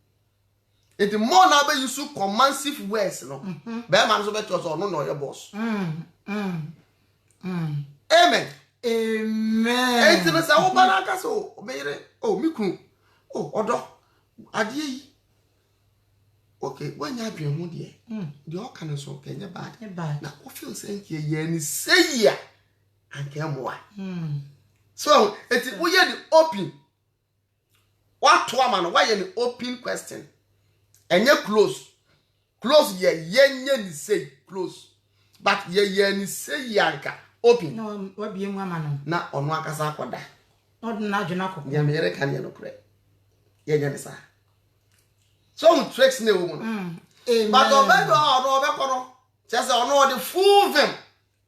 it more na be use commansive words no be man so be to so no your boss amen e ti no say wo ba na kasa o be yire mi kun odo ade yi okay when you be hu de the all can so kenya bad na o feel say ye ni say ya anke moa so it we the open what to am no why the open question enye close ye ni say close but ye ni say yanka open no wa bi emu ama no na ono akasa akoda no na adwena kokko ya me yere kan ye no kure ye nya sa so tricks na woman amen but obedo obekoro chese ono the full them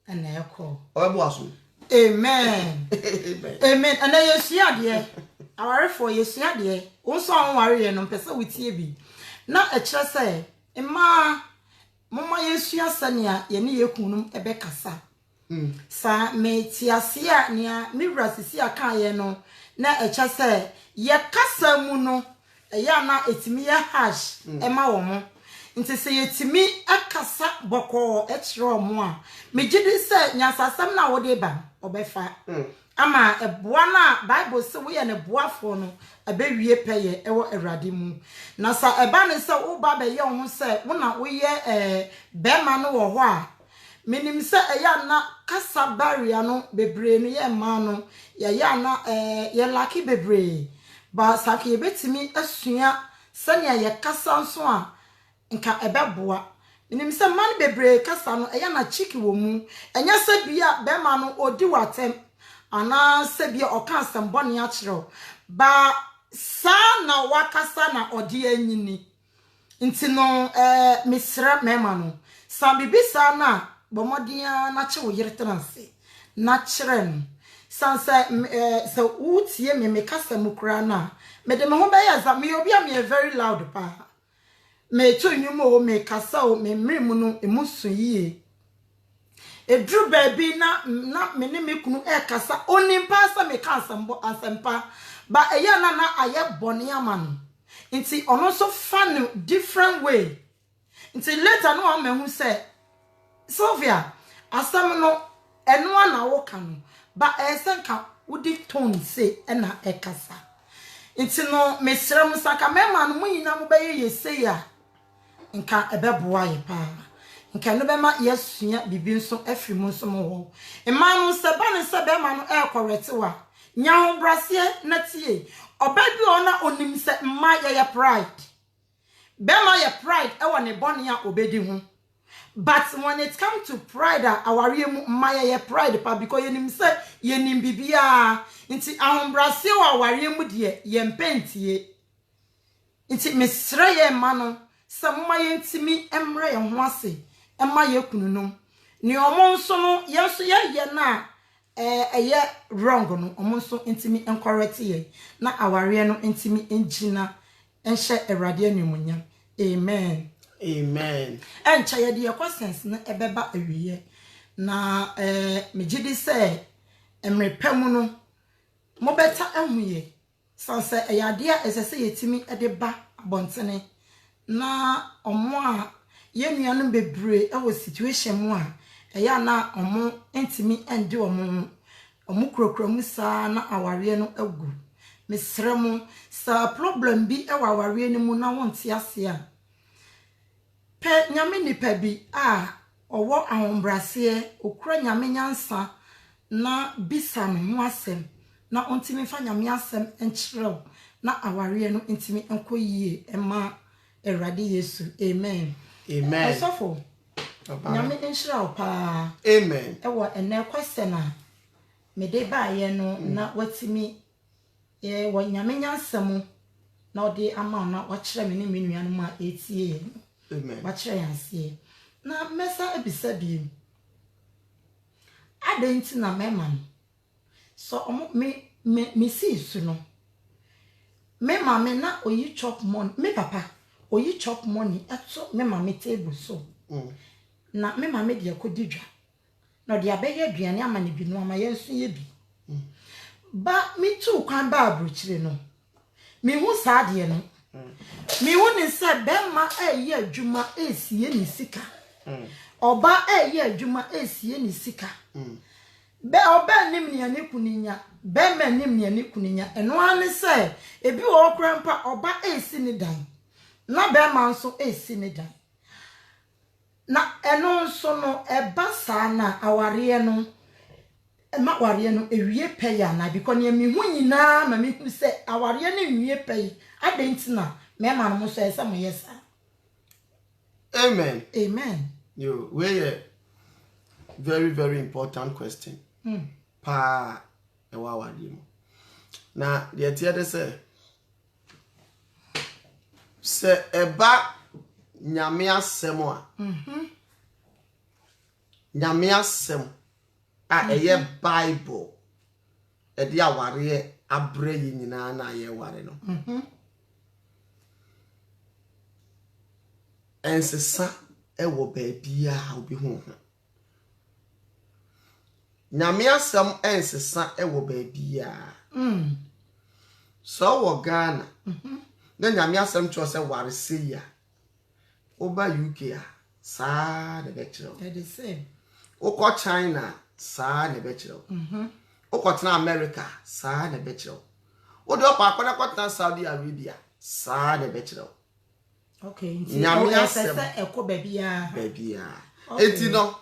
and eko obebu aso amen amen and yesia de aware for yesia de wonso anware ye no pese wetie bi na e kire se emma mama yesia sania ye ne yekunum ebekasa sa metiase a nia miwra sisi aka ye no na e kire se ye kasa mu no ya na etimi ya hash ema wo mo nti se yetimi akasa boko e kire omo a megidi se nyasasam na wo de ba obefa ama eboa na bible se we ye ne boafo no abewie peye ewo awrade mu na sa eba ne se wo ba be ye ho se wo na wo ye bema no wo ho a menim se eya na kasa barrier no bebre no ye ma no ya na ye laki bebre ba saka ye betimi asua sania ye kasa nso a nka ebeboa menim se man bebre kasa no eya na chiki wo mu enya se bia bema no odi watem ana se bia oka asembɔ ne akyerew ba sa na wakasa na odi anyini nti no misra mema no sa bibisa na bomodia na kye wo yere transe na kyerɛ no sansa se utie me kasa mukura na me de me ho be ya za me obi am ye very loud pa me to nyumo o me kasa o me mrimu no emusu yie edru baby na me ne me kunu e kasa onimpa sa me ka asempa ba eya na aye bone ama no nti ono so fan different way nti later no am hu say Sylvia asam no eno na wo ka no ba esenka wudi tone say na e kasa nti no mesrɛ mu saka mema no munyina mo beye yesei a nka ebeboa ye pa nka no bema yesua bibi nso afri mu nso mo ho ema no se ba ne se bema no e correct wa nya ho brase na tie obadu ona onim se mma ye pride bema ye pride e wone bone a obedi ho but when it come to pride our mu mma ye pride pa because yenim se yenim bibia nti ahombrase wa aware mu de ye mpentie nti mesre ye ma no se mma ye ntimi emre ye ho ase emma ye kununum ni omo nso no ye so ye na eye wrong no omo nso ntimi encorrect ye na aware no ntimi engina enhye erade anumunya amen encha ye de questions na ebeba awiye na megidi se emrepam no mo beta ahuye sanse eyade a esese yetimi edeba abontene na omo a ye nuanu bebre ewo situation mu a eya na omo ntimi ende omo krokromu sa na aware no agu mesrɛ mu sa problem bi ewo aware ni mu na wonte ase a pe nyame nipa bi a owo ahombrase okura nyame nyansa na bisa no ho asem na ontimi fa nyame asem enkyerɛw na aware no ntimi enkoyie ema erade Yesu amen asofo nyame enhyerɛw pa amen ewo ene question a me de ba ye no na watimi wo nyame nyansam na odi ama na wakyerɛ me ne me nuanu ma etie amen wakyerɛ yansie na mesa ebisa bi adenti na mema no so me see su no me mama na oyi chop money me papa oyi chop money eto me mama table so na me mama de akodidwa no de abeye aduane ama ne bi no ama yenso ye bi ba mi tu kwan ba abrochire no mi hu saade no mi hu ni se bema eye adwuma esie ni sika oba eye adwuma esie ni sika be oba nim ne ne kuninya be ma nim ne ne kuninya eno ane se ebi wo krampa oba esi ni dan na be ma nso esi ni dan na eno nso no eba saa na aware no ma ware no ewie peya na because ne mi hu nyina ma mi hu se aware no ewie pey adentina me ma no so ese mo yesa. Amen. Amen. You a very, very important question. Pa ewa wadi mo. Na the tiade se eba nyame asem a. Nyame asem a eye Bible. E dia ware abre yi nyina na ye ware no. Ensesa ewo baabia obi ho. Nyame asem ensesa ewo baabia. So wo Ghana. Na nyame asem cho se ware se ya. Oba UK a sa de betro. They the same. Oko China sa de betro. Oko tna America sa de betro. Odo pa akona kwatna Saudi Arabia sa de betro. Okay, nyame asem eko baabia. Enti no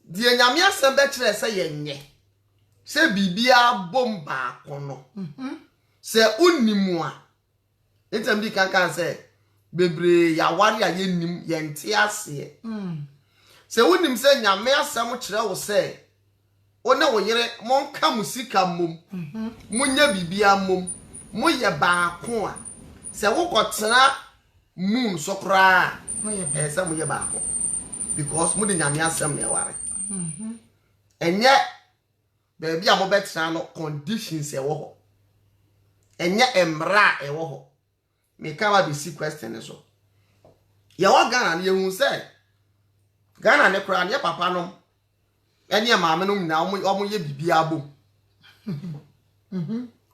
die nyame asem be kire se yenye se bibia bomba kono se unimu a etam bi kankan se bebre ya ware a yennim yente ase se unim se nyame asem kire wo se one wo yere monka musika mom munya bibia mom moye baako a se wo kotena moon sokra esa moye baako because mo de nyame asem na ware enye baby a mo betra no conditions e wo ho enye emra e wo ho me ka ba bisi question so ye wo Ghana na ye hu se Ghana ne kra ne papa no ene maame no na omo ye bibia bom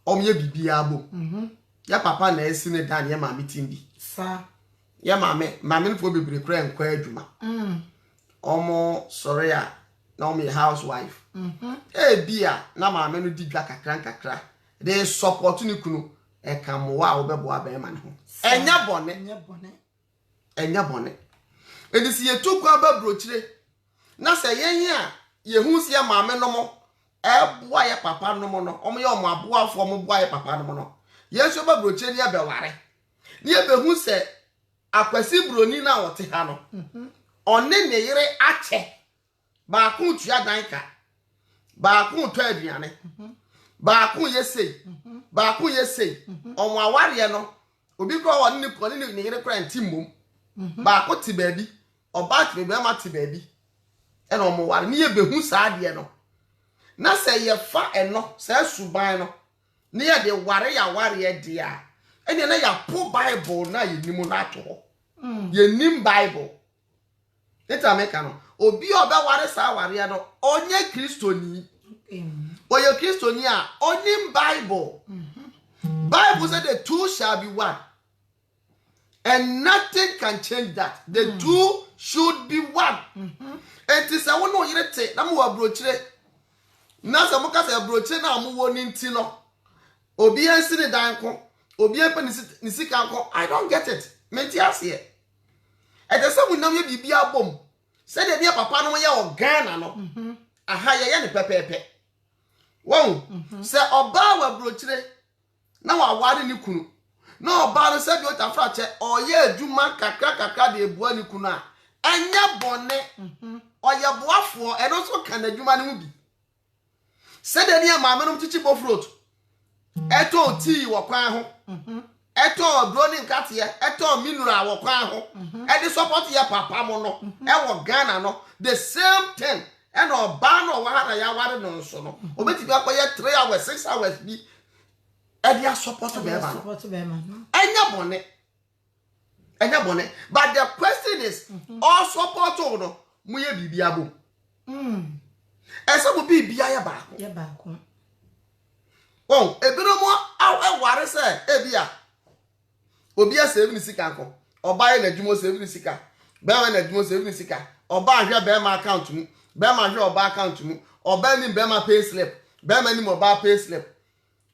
omo ye bibia bom ya papa na esi ne dan ye maame timbi Sa ya maame no fo bebre kra enkwa adwuma omo sorry a na omo housewife bia na maame no di dwa kakra they support ni kunu e kamoa obebo abema ne ho enya bone edisi yetu kwa babrochire na se yenye a yehu se maame no mo eboa ye papa no mo no omo ye omo aboa afo mo boa ye papa no mo no yesu babrochire ni abeware ni ebehu se akwasi broni na wote ha no one ne yere ache ba ku tua danka ba ku to aduane ba ku yesei ba ku yesei omo aware no obi kro won ne yere kra ntimom ba ku ti baabi oba ti be ma ti baabi e no omo ware ni ebehu saade no na se ye fa eno se suban no ne ye de ware dia ene na ya po Bible na yenim na to yenim Bible eta meka no obi oba ware sa ware no onye kristoni oye kristoni a onim Bible Bible said the two shall be one and nothing can change that the two should be one it is a one no yere te na mo abrochire na se mo ka se abrochire na mo woni nti no obi ansi ne dan ko obi epe ni sika ko I don't get it menti ase e de se munam ye bibia bom se de ne papa no ye o Ghana no aha ye ne pepepe won se oba wa brochire na wa ware ni kunu na oba no se bi o ta fra che oye adwuma kakra de ebua ni kunu a anya bone oye boafo e no so kan adwuma ne mu bi se de ne maame no chichi bofrot eto tii wo kwan ho eto broni nkate eto minura wo kwan ho e de support ye papa mo no e wo Ghana no the same thing e no ba no wa ha ya ware no so no obeti bi akoye 3 hours 6 hours bi e de support be ma enya bone but the question is all support no mu ye bibia bom esa bo bibia ya baako ye baako oh ebiromo aware se ebia obi asave ni sika nko oba ye na dwumo save ni sika be we na dwumo save ni sika oba ahwe be ma account mu be ma ahwe oba account mu oba ni be ma pay slip be ma ni oba pay slip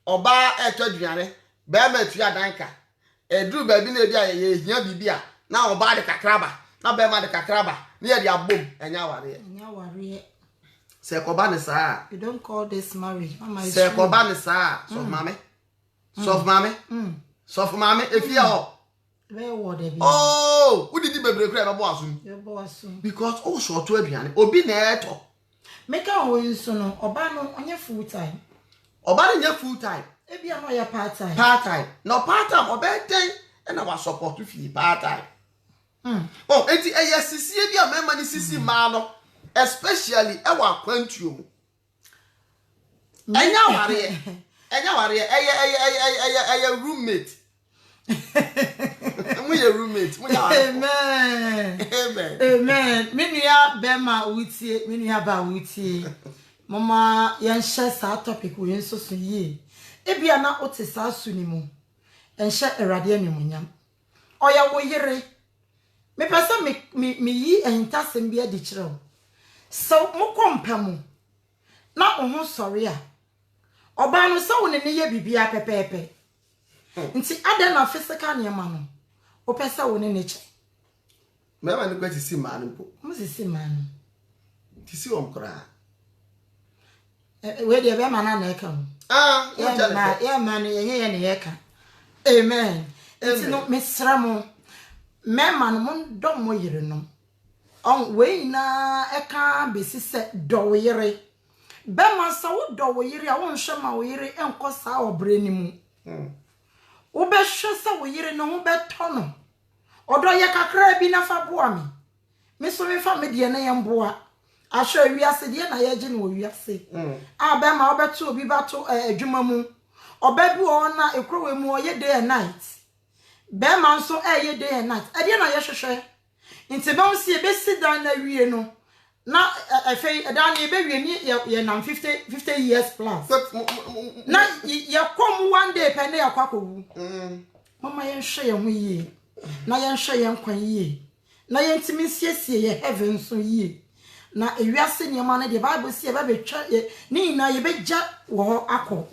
oba etwaduane be ma tua danka edru ba bi na ebia ye hia bibia na oba de kakraba na be ma de kakraba na ye de abom enya ware se koba ne saa you don't call this marriage mama is se koba ne saa so mame efia ho very word e bi oh udidi bebre kura be bo asum ye bo asum because oh so to aduane obi na eto make ho nso no oba no onye full time oba na nya full time e bia no ya part time no part time oba den na wa support fi part time oh enti sisi e bia mema ni sisi ma no especially e wa kwantuo mu enya ware eye roommate we roommate amen minia bema wutie minia ba wutie mama yan share sa topic we nso so yi e bia na otisa su ni mu en share erade animunyam oya wo yire me pesa me yi entasem bia di kire so mokompa mu na oho sori a oba no so woni ne ye bibia pepepe nti ade na physical niema no o pesa woni ne che me ma ne kwati si ma no po mo si ma no ti si omkra we de be ma na eka mo ya ma no ye ne eka amen nti no mesra mo me ma no mo dom mo yire no on we na eka besi se do yire be ma sa wo do yire a wo nhwe ma wo yire enko sa obre ni mu wo be hwe sa wo yire no wo be tono odo ye kakra bi na fa boa me so me fa me de na ye mboa ahwe wiase de na ye gi no wiase a be ma wo be to obi ba to adwuma mu oba bi wo na ekrowe mu o ye day and night be ma nso ye day and night e de na ye hwehwe nti ba nsi e be sidan na wie no na efei dan e be wie ni ye nam 50 years plus na ye kom one day pe na ye kwakowu mama ye hwe ye ho yie na ye hwe ye nkwan yie na ye ntimi siesie ye heaven so yie na ewiase niema na the bible say be betwa ni na ye begya wo akọ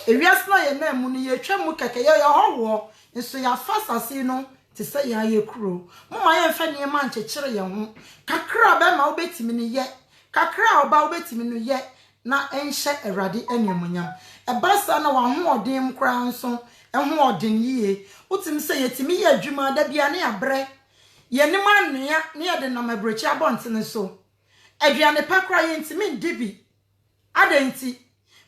ewiase na ye na mu ni ye twa mu keke ye ho wo nso ya fasase no te say ya ye kuro mama ye mfa niema nchekere ye ho kakra be ma obetimi ni ye kakra oba obetimi no ye na enhye erade anemunyam ebasa na wa ho odin kra nso eho odin yie utim say yetimi ye adwuma da bia na ya bre ye ni manua na ye de na mabrechi abonte so aduane pakra ye ntimi ndibi adanti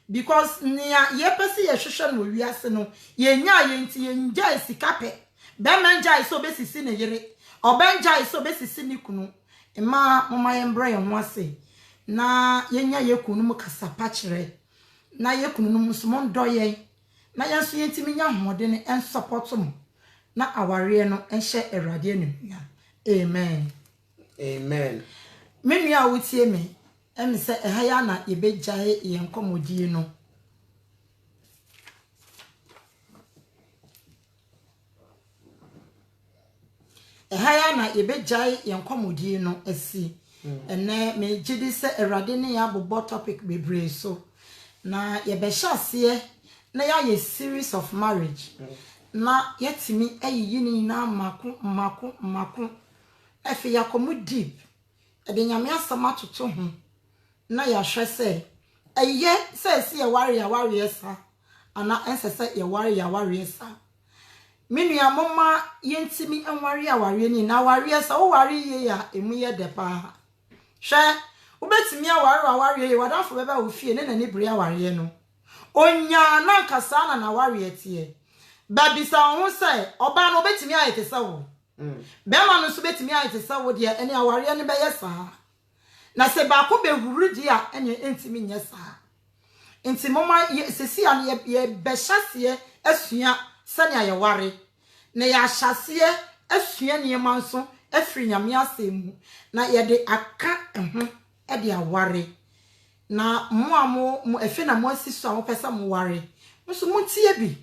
because nia ye pese ye hwehwe no wiase no ye nya ye nti ye nja sikape be manja iso besisi ne yire obenja iso besisi ni kunu ema mama ye mbra ye ho ase na ye nya ye kunu mu kasapa kire na ye kunu no musumo ndo ye na ye nso ye ntimi nya hode ne en support mu na aware no enhye erade anim amen menua wotie me em se ehaya na yebegyae ye nkomodie no ehaya na yebegyae ye nkomodie no asi ene me gidi se erade ne ya bobo topic bebre so na yebehyaase na ya ye series of marriage na yetimi ayiyini na mako efe yakomu deep ede nyame asama toto ho na ya hwe se eye se se ye ware esa ana ensese ye ware esa menua mama yentimi enware ni na ware esa wo ware ye ya emu ye de pa hwe ubetimi aware ye wadafo bebe wo fie ne na ni bere aware no onya na nkasa na ware etie babisa ho se oba no betimi ayete se wo bema no so betimi ayete se wo de ene aware ne be yesa na se ba ko be huru di a ene entimi nyesa enti mama sesi an ye behase asua sane aye ware na ya hyase asua ne manso afri nyame asemu na ye de aka eho e de aware na mo efe na mo asiso a mo pesa mo ware nso mo tie bi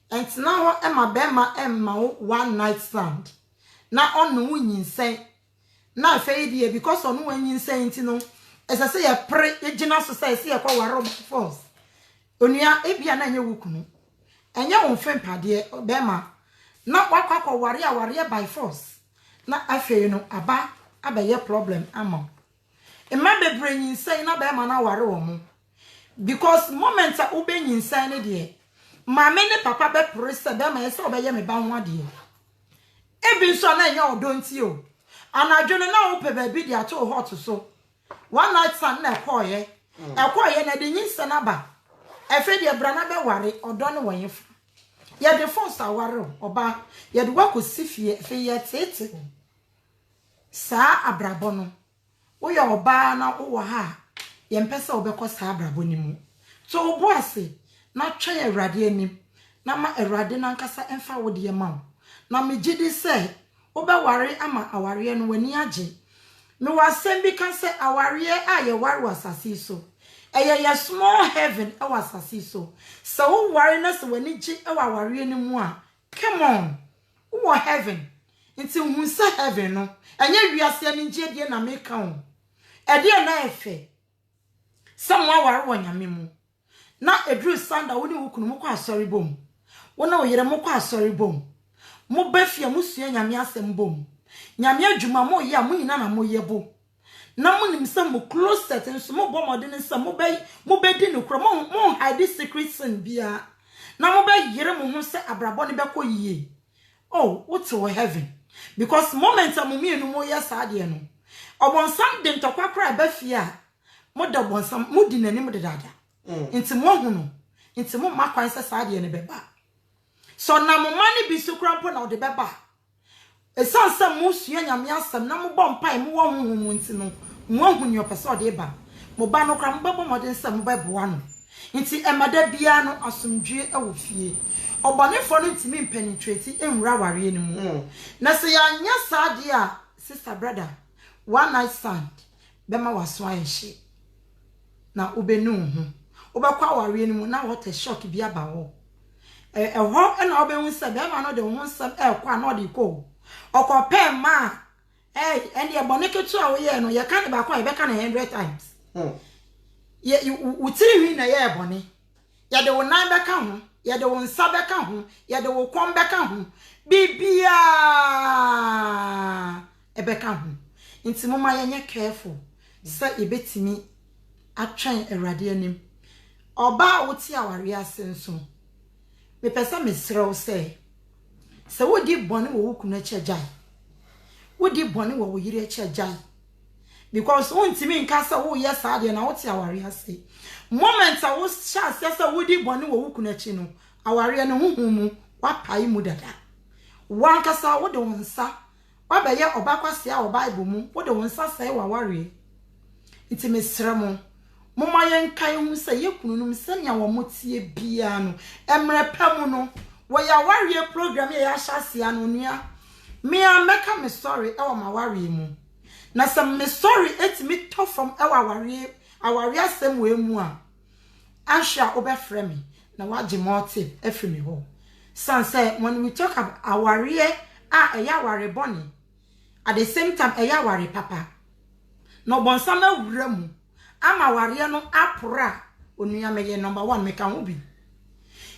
entina ho e ma be ma emma one night stand na onu wunyinsen na afa die because onu wunyinsen ntino esese ye pre egina so say ye kwa ware force onua ebia na nye wukunu enye won fempade be ma na wakwa ware by force na afa no aba abaye problem ama Emma be bringing say na be ma na ware wo mo because moment a ube nyinsan ne de ma me ne papa be prese be ma yesa obeye me ba ho ade ebi so na nya odonti o anadwene na wo pe ba bi de ato hot so one night stand na ekoye na de nyinsan na ba efe de bra na be ware odo ne wonyefu ye de force aware oba ye de wakosifie efe ye tete sa abrabo no wo ya oba na wo ha ye mpesa obekọ sa abrabo ni mu so obo ase na twa ye Awurade anim na ma Awurade na nkasa emfa wo de ma na megidi se obeware ama aware no wani age me wasem bi kan se aware a ye ware wasase so eye small heaven e wasase so wo ware na se wani gi e aware ni mu a come on wo heaven nti hu se heaven no enye wiase ni gi die na meka ho ede na efe samwa ware wonyame mu na edru sanda woni wukunu mu kwa asori bom wona oyere mu kwa asori bom mo bafia mu sua nyame asem bom nyame adwuma mo ye mo nyina na mo yebo na mo nim se mo closet nso mo bomode ne se mo be di ne kro mo hide secret sin bia na mo be yere mo ho se abrabo ne be ko yie oh what's in heaven because moment am me enu mo ye saade no obonsam de ntokwa kra bafia mo da bonsam mo di nanim de dada Inti mo hunu inti mo makwan se saade ne beba so na mo mani bi su krampo na o de beba esansa mo sua nyame asem na mo bom pai mo wo huhu nti no mo hunu yo pese o de ba mo ba no kram bebo mo de nsem beboa no nti emada bia no asomdwe e wo fie obonefo no ntimi penetrate enwura ware ni mu na se ya nya saade a sister brother one night stand bema waso anhye na obenu hu obekwa ware ni mu na what a shock bi aba ho ho na obehu se be ma no de ho nsem kwa na odi ko okope ma and ye boneketu a wo ye no ye kan ba kwa ye be kan 100 times ye utiri wi na ye bone ye de wo nan be ka ho ye de wo nsa be ka ho ye de wo kom be ka ho bibia e be ka ho nti mama ye nye careful se ebetimi atwen Awurade anim oba woti aware ase nso me pesa mesrew se wodi bone wo wukunu achajai wodi bone wo yire achajai because wontimi nkasa wo yes ade na woti aware ase moment a wo sha se wodi bone wo wukunu achi no aware no huhumu wapai mu dada wankasa wo de wonsa wabeye obakwase a o Bible mu wo de wonsa sai waware nti mesremo moma yenkai hu se yekununum senya wo motie bia no emre pemu no wo ya ware program ya hyase anu nua me ameka me sorry e wo ma ware mu na some me sorry etimi to from e aware asem we mu a ahia obefre me na waje motive efre me ho san say when we talk about aware eya ware boni at the same time eya ware papa no bonsama wura mu ama ware no apora onua me ye number 1 me kan obi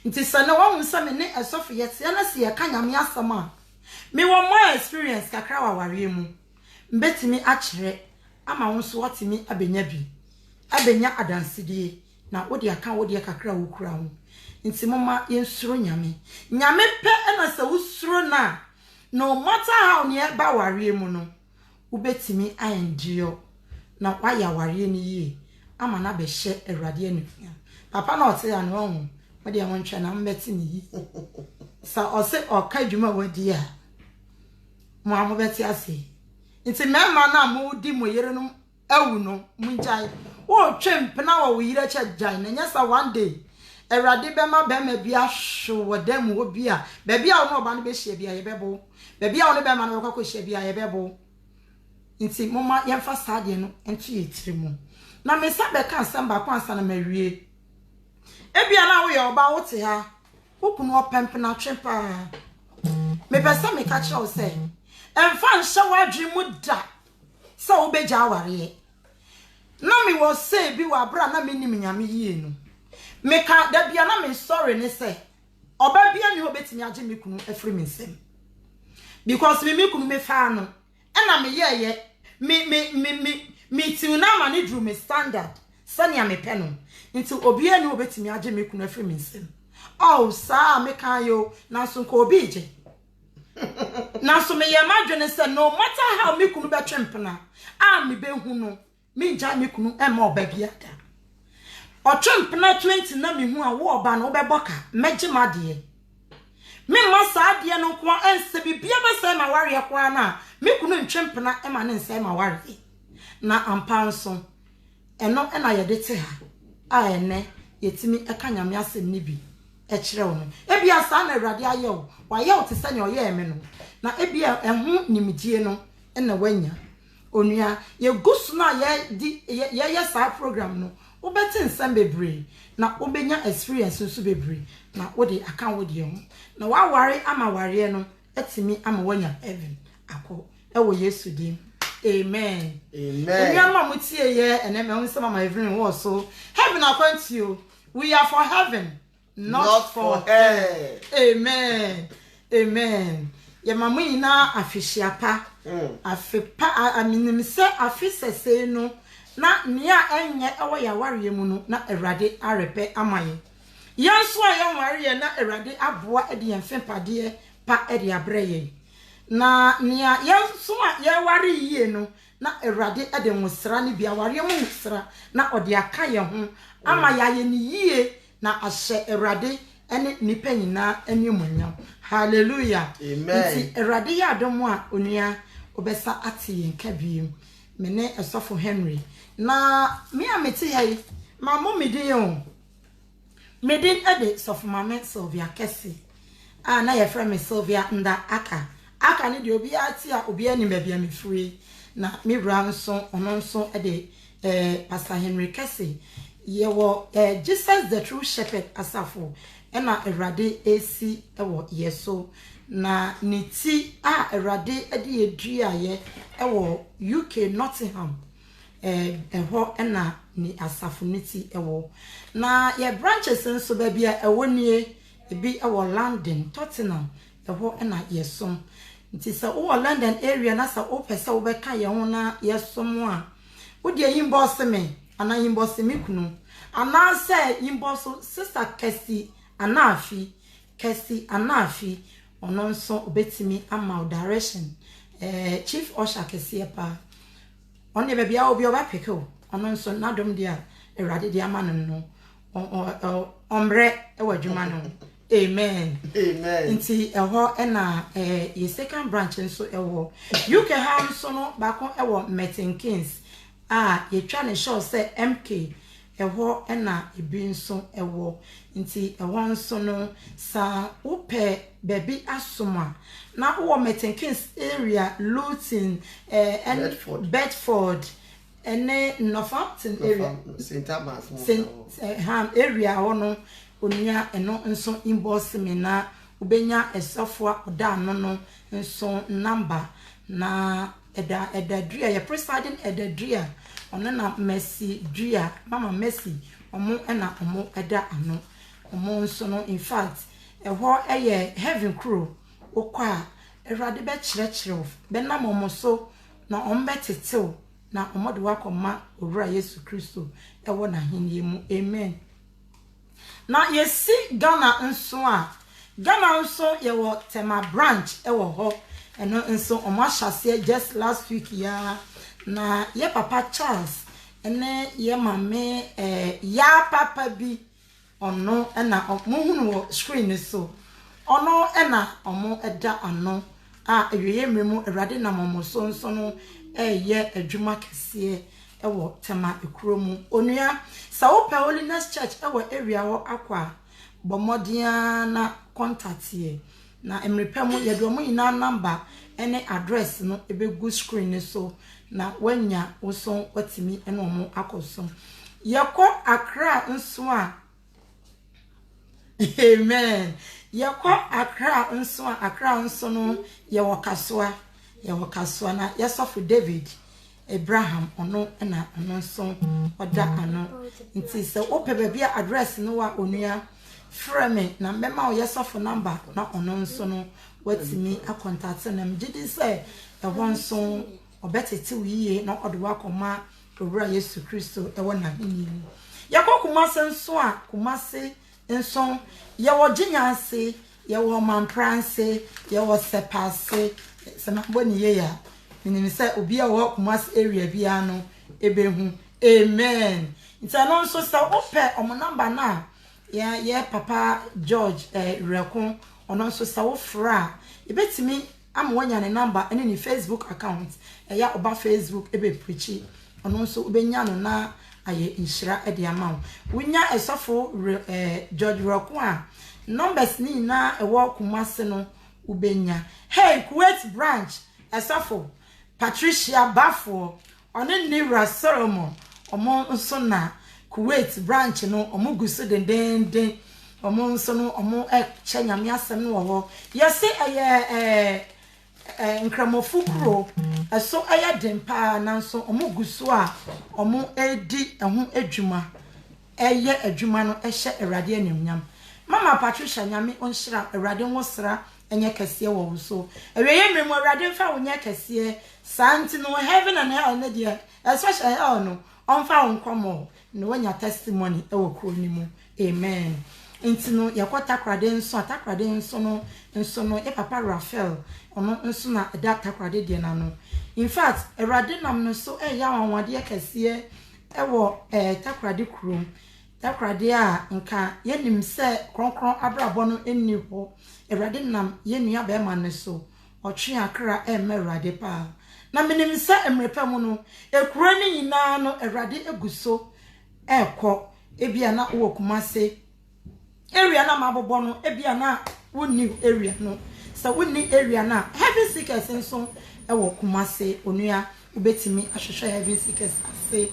nti sana wa hunsa me ne esofe yete na se ye ka nyame asama me wo more experience kakra wa ware mu mbetimi akire ama wonso watimi abenya bi abenya adansidie na wodi aka wodi kakra wo kura ho nti mama yensuro nyame pe na se wusuro na no matter how ne ba ware mu no ubetimi ayendio na waya ware ni yi ama na be hye Awurade anufia papa na ote ya no ho mo de won twa na mbeti ni yi sa ose oka dwuma wadi a mo amobeti ase nti mema na mo di mo yere no awu no munjai wo twempena wo yire cha jai na nya sa one day Awurade be ma bi ahwo wodam wo bi a ba bia wo no ba no be hye bia ye bebo ba bia wo no be ma no ko hye bia ye bebo nti mama yemfa saade no entu yetiri mu na me sabe kan samba kwa ansa na mawie ebia na wo ye oba wo te ha wokunu opempe na twempa me pesa me ka kire wo se emfa nhye wadwe mu da se wo beja aware na me wo say bi wa bra na me nim nyame yie no me ka da bia na me sorry ne say oba bia ni obetimi age me kunu afri me nsem because me kunu me fa no na me ye me ti na ma ne dru me standard sania me pe no nti obi ani obetimi age me kunu afri me nsem oh sa me kan yo na so ko obi je na so me ye madwene say no matter how me kunu be twempena me be hu no me ja me kunu e ma oba bia da o twempena 20 na me hu a wo oba na wo be boka meje made me ma sa ade no ko ense bibia be say ma ware kwa na me kunu ntwempena e ma ne nse ma ware na ampanso eno e na ye de te ha a ene yetimi e ka nyame asem ni bi e kire wo no e bia sa na awrade aye wo wa ye wo te se ne oye me no na e bia ehu nimdie no e na wanya onua ye gusu na ye sa program no wo beti nsem bebre na wo benya experience nso bebre na wo de aka wo de ho na wa ware ama ware no etimi ama wanya heaven akọ e wo Yesu dim amen onua ma mutie ye ene me nsem ama heaven wo so heaven akwanti o we are for heaven not for hell amen amen ye mamu ina afihyiapa afepa aminim se afisese no na nia enye ewo ya ware mu no na Awurade arepe amaye yanso aye ware na Awurade aboa ede yemfepade pa ede abreye na nia yanso a ye ware yie no na Awurade ede nwosra ne bia ware mu nwosra na ode aka ye ho ama ya ye ni yie na ahye Awurade ene nipa nyina enyumunyam hallelujah amen Awurade ya adomo a onua obesa ate yenka biem mene esofo Henry na me amete yai ma mo medin medin ede sofo mame Sylvia Kesi na ye frame Sylvia nda aka ne de obi ati a obi ani bia me free na me bra nso ono nso ede Pastor Henry Kesi ye wo Jesus the True Shepherd asafo ena Awurade esi ewo yeso na niti Awurade ede edua ye ewo UK Nottingham eho ena ni asafo niti ewo na ye branches nso ba bia ewo nie ebi ewo London Tottenham eho ena yeso nti sa o London area na sa o pesa wo be ka ye ho na yeso mo a wo de yimbo se me ana yimbo se me kunu ana se yimbo so sister Kesi anafi ono nso obetimi ama direction chief usher Kesi pa onne be bia obi oba peke o ono nso nadom dia Awurade dia ma no ombre e wadwuma no amen nti eho na ye second branch nso ewo UK ha nso no ba ko ewo Metin Kings ye twa ne show say MK eho na ebi nso ewo nti ewo nso no sa upe baby asoma na wo Metin Kings area Luton and Bedford ene Northampton area St. Thomas area hono onua eno nso inbox me na ubenya esafo oda no nso number na eda dria ye presiding eda dria ono na Mercy dria mama Mercy omo na omo eda ano omo nso no in fact eho eye heaven crew okwa Awurade be kirekire be na momo so na ombetetew na omodo wakoma owura Yesu Kristo ewo na henie mu amen na yesi Ghana nso yewo Tema branch ewo ho eno nso omo ahase just last week ya na ye papa Charles ene ye mame ya papa bi ono na omuhunu wo screen so ono na omo eda ano eweye mremu Awurade na momo so nso no ye adwuma kese ewo Tema ekromu onua sa open Holiness Church ewo area ho akwa bomodia na contact ye na emrepemu ye do mo ina number ene address no ebegu screen so na wanya woso watimi ene omo akoso yeko Accra nso a amen yeko Accra nso no ye wokasoa na yesofu David Abraham ono na ono nso oda ano nti se ope bia address no wa onua frame na mema o yesofu number na ono nso no watimi akontate na mgidi se ewo nso obetete wiye na odwa koma owura Yesu Kristo ewo na hini yakọ Kumase nso a Kumase nso ye wo ginyase ye wo mampranse ye wo sepase sama boni ye ya minim se obi a wo Kumase area bia no ebehu amen ntano nso sa ope omo number na ye papa George Rekon ono nso sa wo fra ebetimi amwanya ne number ene ni Facebook account ya oba Facebook ebe preachi ono nso ubenya no na aye inshira ede amount wunya esofo George Rekon a numbers ni na ewo Kumase no ubenya hey Kuwait branch esofo Patricia Bafo ono Nira Solomon omo nso na Kuwait branch no omo gusu den omo nso no omo nyame asem no wo yesi nkramofu kro so dempa na nso omo gusu a omo edi ehu adwuma adwuma no hye Awurade anemnyam mama Patricia nyame onhira Awurade nwosra enye kese wo so eweye mremo Awurade mfa wonye kese santi no heaven and hell na dia especially hell no onfa wonkomo no wanya testimony ewo kro ni mu amen intino yakota krade nso no e papa Raphael ono nso na data krade de na no in fact Awurade nam no so ya wanwade kese ewo takrade krom takrade a nka yenim se kronkron abrabo no enni ho Awurade nam yenua be ma ne so otwe akra emme Awurade pa na menim se emrepa mu no ekura ni nyina no Awurade eguso ekọ ebia na wo Kumase area na mabobo no ebia na woni area no sa woni area na heavy seekers nso ewo Kumase onua ubetimi ahwehwe heavy seekers ase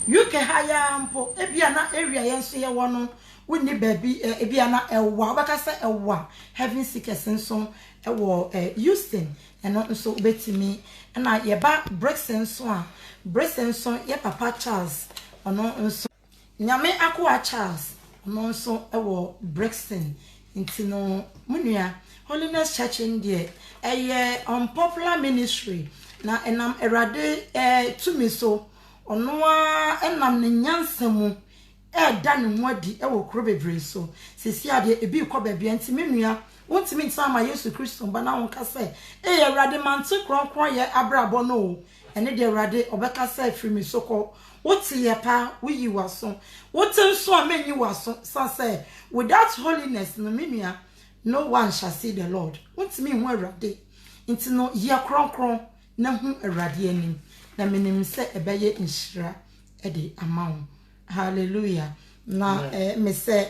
UK haya mpo ebia na area yenso ye wono woni baby ebia na ewa obakasa ewa heavy seekers nso ewo Houston eno nso ubetimi na ye ba Brexit nso ye papa Charles ono nso nyame akwa Charles ono nso ewo Brexit intino munua Holiness Church in there unpopular ministry na enam Awurade tumi so ono a enam ne nyansemu da ne nwadi ewo kro bebre so sisi ade ebi kọ bebia ntimi nua wontimi ntama Yesu Kristo ba na wonka se Awurade mante kronkron ye abrabo no ene de Awurade obeka se frimi soko woti ye pa wiyi waso woti nso amenyi waso say without holiness no menua no one shall see the Lord wontimi hu Awurade intino ye kronkron na hu Awurade anim na menim se ebeye inshira ede amawo hallelujah na me say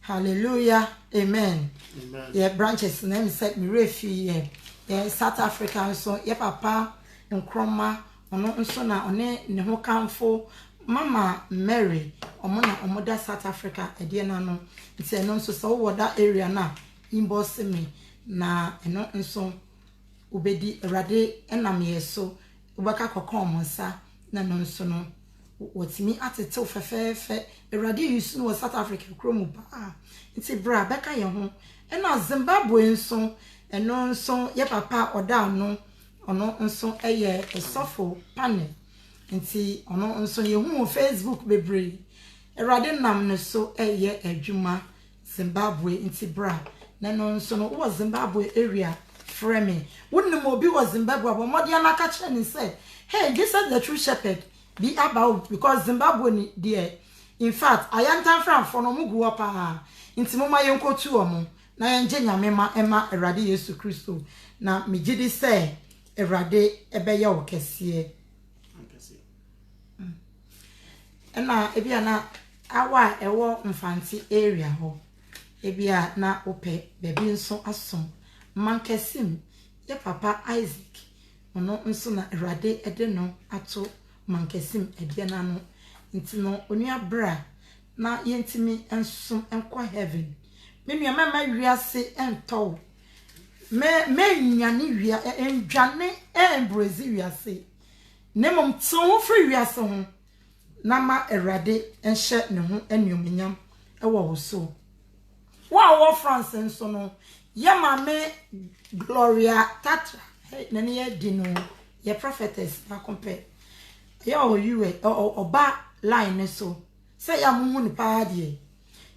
hallelujah amen ye branches name set me refi ye South Africa so ye papa nkroma ono nso na one ne ho kanfo mama Mary omona omoda South Africa ede na no nti eno nso so wo da area na inbox me na eno nso ubedi Awurade enam yeso ubaka kokon monsa na no nso no wotimi atetew fefefe Awurade yusu no South Africa kromu ba nti bra beka ye ho ena Zimbabwe nso eno nso ye papa oda no ono nso eye esofo panel nti ono nso ye hu Facebook bebre Awurade nam no so eye adwuma Zimbabwe nti bra na no nso no wo Zimbabwe area frame wonnim obi wo Zimbabwe abomodi anaka kire ni say hey this is the true shepherd be about because Zimbabwe ni there in fact ayantan franfo no mugu opa nti moma yenkotu omo na yenje nyame ma ema Awurade Yesu Kristo na megidi say Awurade ebeye wo kese na ebia na awa ewo mfanti area ho ebia na ope bebi nso asom mankesim ye papa Isaac ono nso na Awurade ede no ato mankesim ebia na no nti no onua bra na yentimi ensom enkwa heaven me nua mama wiase ento me nyane wia endwane embrace wiase nemom tso free wiase ho na ma Awurade enhye ne ho anuomnyam ewo wo so wa France nso no ya mame Gloria Tatra nani ye di no ye prophetess na compare ya o yuwe oba line so say ya muhu ni pa de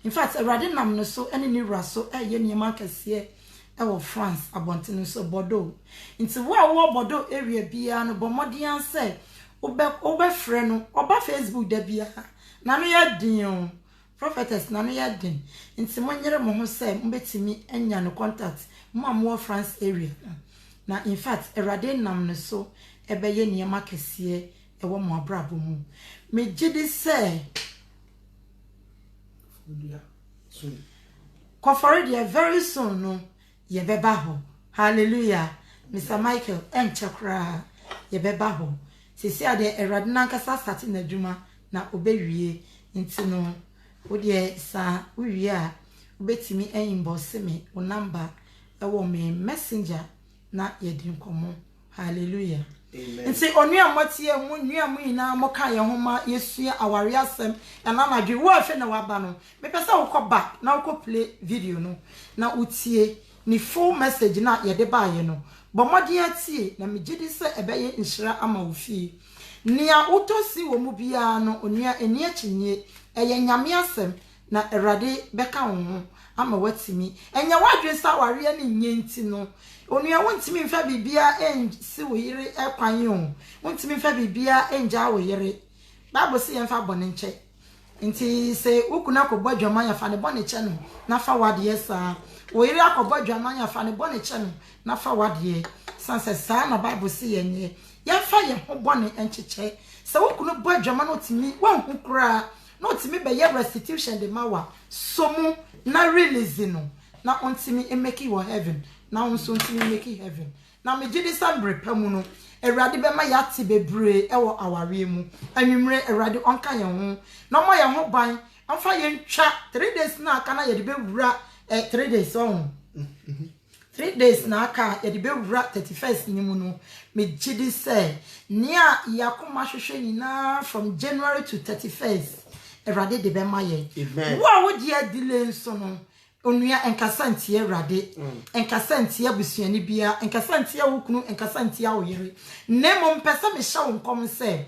in fact Awurade nam no so ene ni wura so ye niam akese e France abontene so Bordeaux nti wo Bordeaux area bia no bomodian say obe frɛ no oba Facebook da bia na no ya din prophetess na no ya din nti monyere mo ho say mbetimi anya no contact mo France area na in fact Awurade nam no so ebe ye niam akese ewo mo abrabo mu me gidi say kofori dia very soon no ye beba ho hallelujah Mr. Michael enchekra ye beba ho sisi ade Awurade nankasa sate na dwuma na obewie nti no wo de sa wie a obetimi inbox me o number ewo me messenger na ye di nkomo hallelujah. Amen. Nti onua motie mu nua mu ina moka ye homa yesua aware asem na nadwe wo afi na waba no me pese wo ko back na wo ko play video no na utie ni full message na ye de ba ye no bomodi atie na me gidi se ebeye nhira ama wo fie nia utosi wo mu bia no onua eni akinye eye nyame asem na Awurade beka wo ho ama watimi enya wadwe sa aware ni nye nti no onua wontimi mfa bibia ensi wo yire ekwan yo wontimi mfa bibia enja wo yire Bible se yemfa bone nche nti se ukuna kobwa dwama ya fa ne bone che no na fa wade yesa wo yire akobwa dwama ya fa ne bone che no na fa wade sanse sa na Bible se yenye yemfa ye ho bone encheche se ukuna bwa dwama no timi wan hukura no timi be ye restitution de mawa somu na release no na ontimi emeki wo heaven na onso ntimi emeki heaven na me gidi sambre pamu no Awurade be ma yati bebre ewo aware mu anwumre Awurade onka ye ho na mo ye ho ban amfa ye ntwa 3 days na aka na ye de be wura 3 days on 3 days na aka ye de be wura 31st ni mu no me gidi say nia yakoma hwehwe nyina from January to 31st Awurade de be ma ye wo dia delay nso no onua enkasantie Awurade enkasantie abusuani bia enkasantie wokunu enkasantie awoyere nemo mpesa me hya wonkom se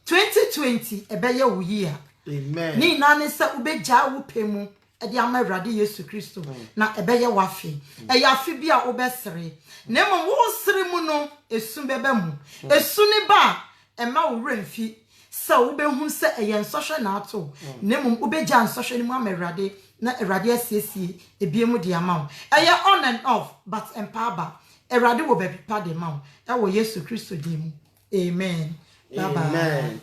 2020 ebeye wo year amen ni nane se ubeja wo pemu ede ama Awurade Yesu Kristo na ebeye wafe eyafe bia obesere nemo wo sere mu no esu bebe mu esu ni ba ema wo remfi se ubehu se eyen sohwe na ato nemo ubeja nsohwe ni mu ama Awurade na Awurade asiesie ebiemu di amaw eye on and off but empower Awurade wo be pipa de maw e wo Yesu Kristo di mu amen bye bye.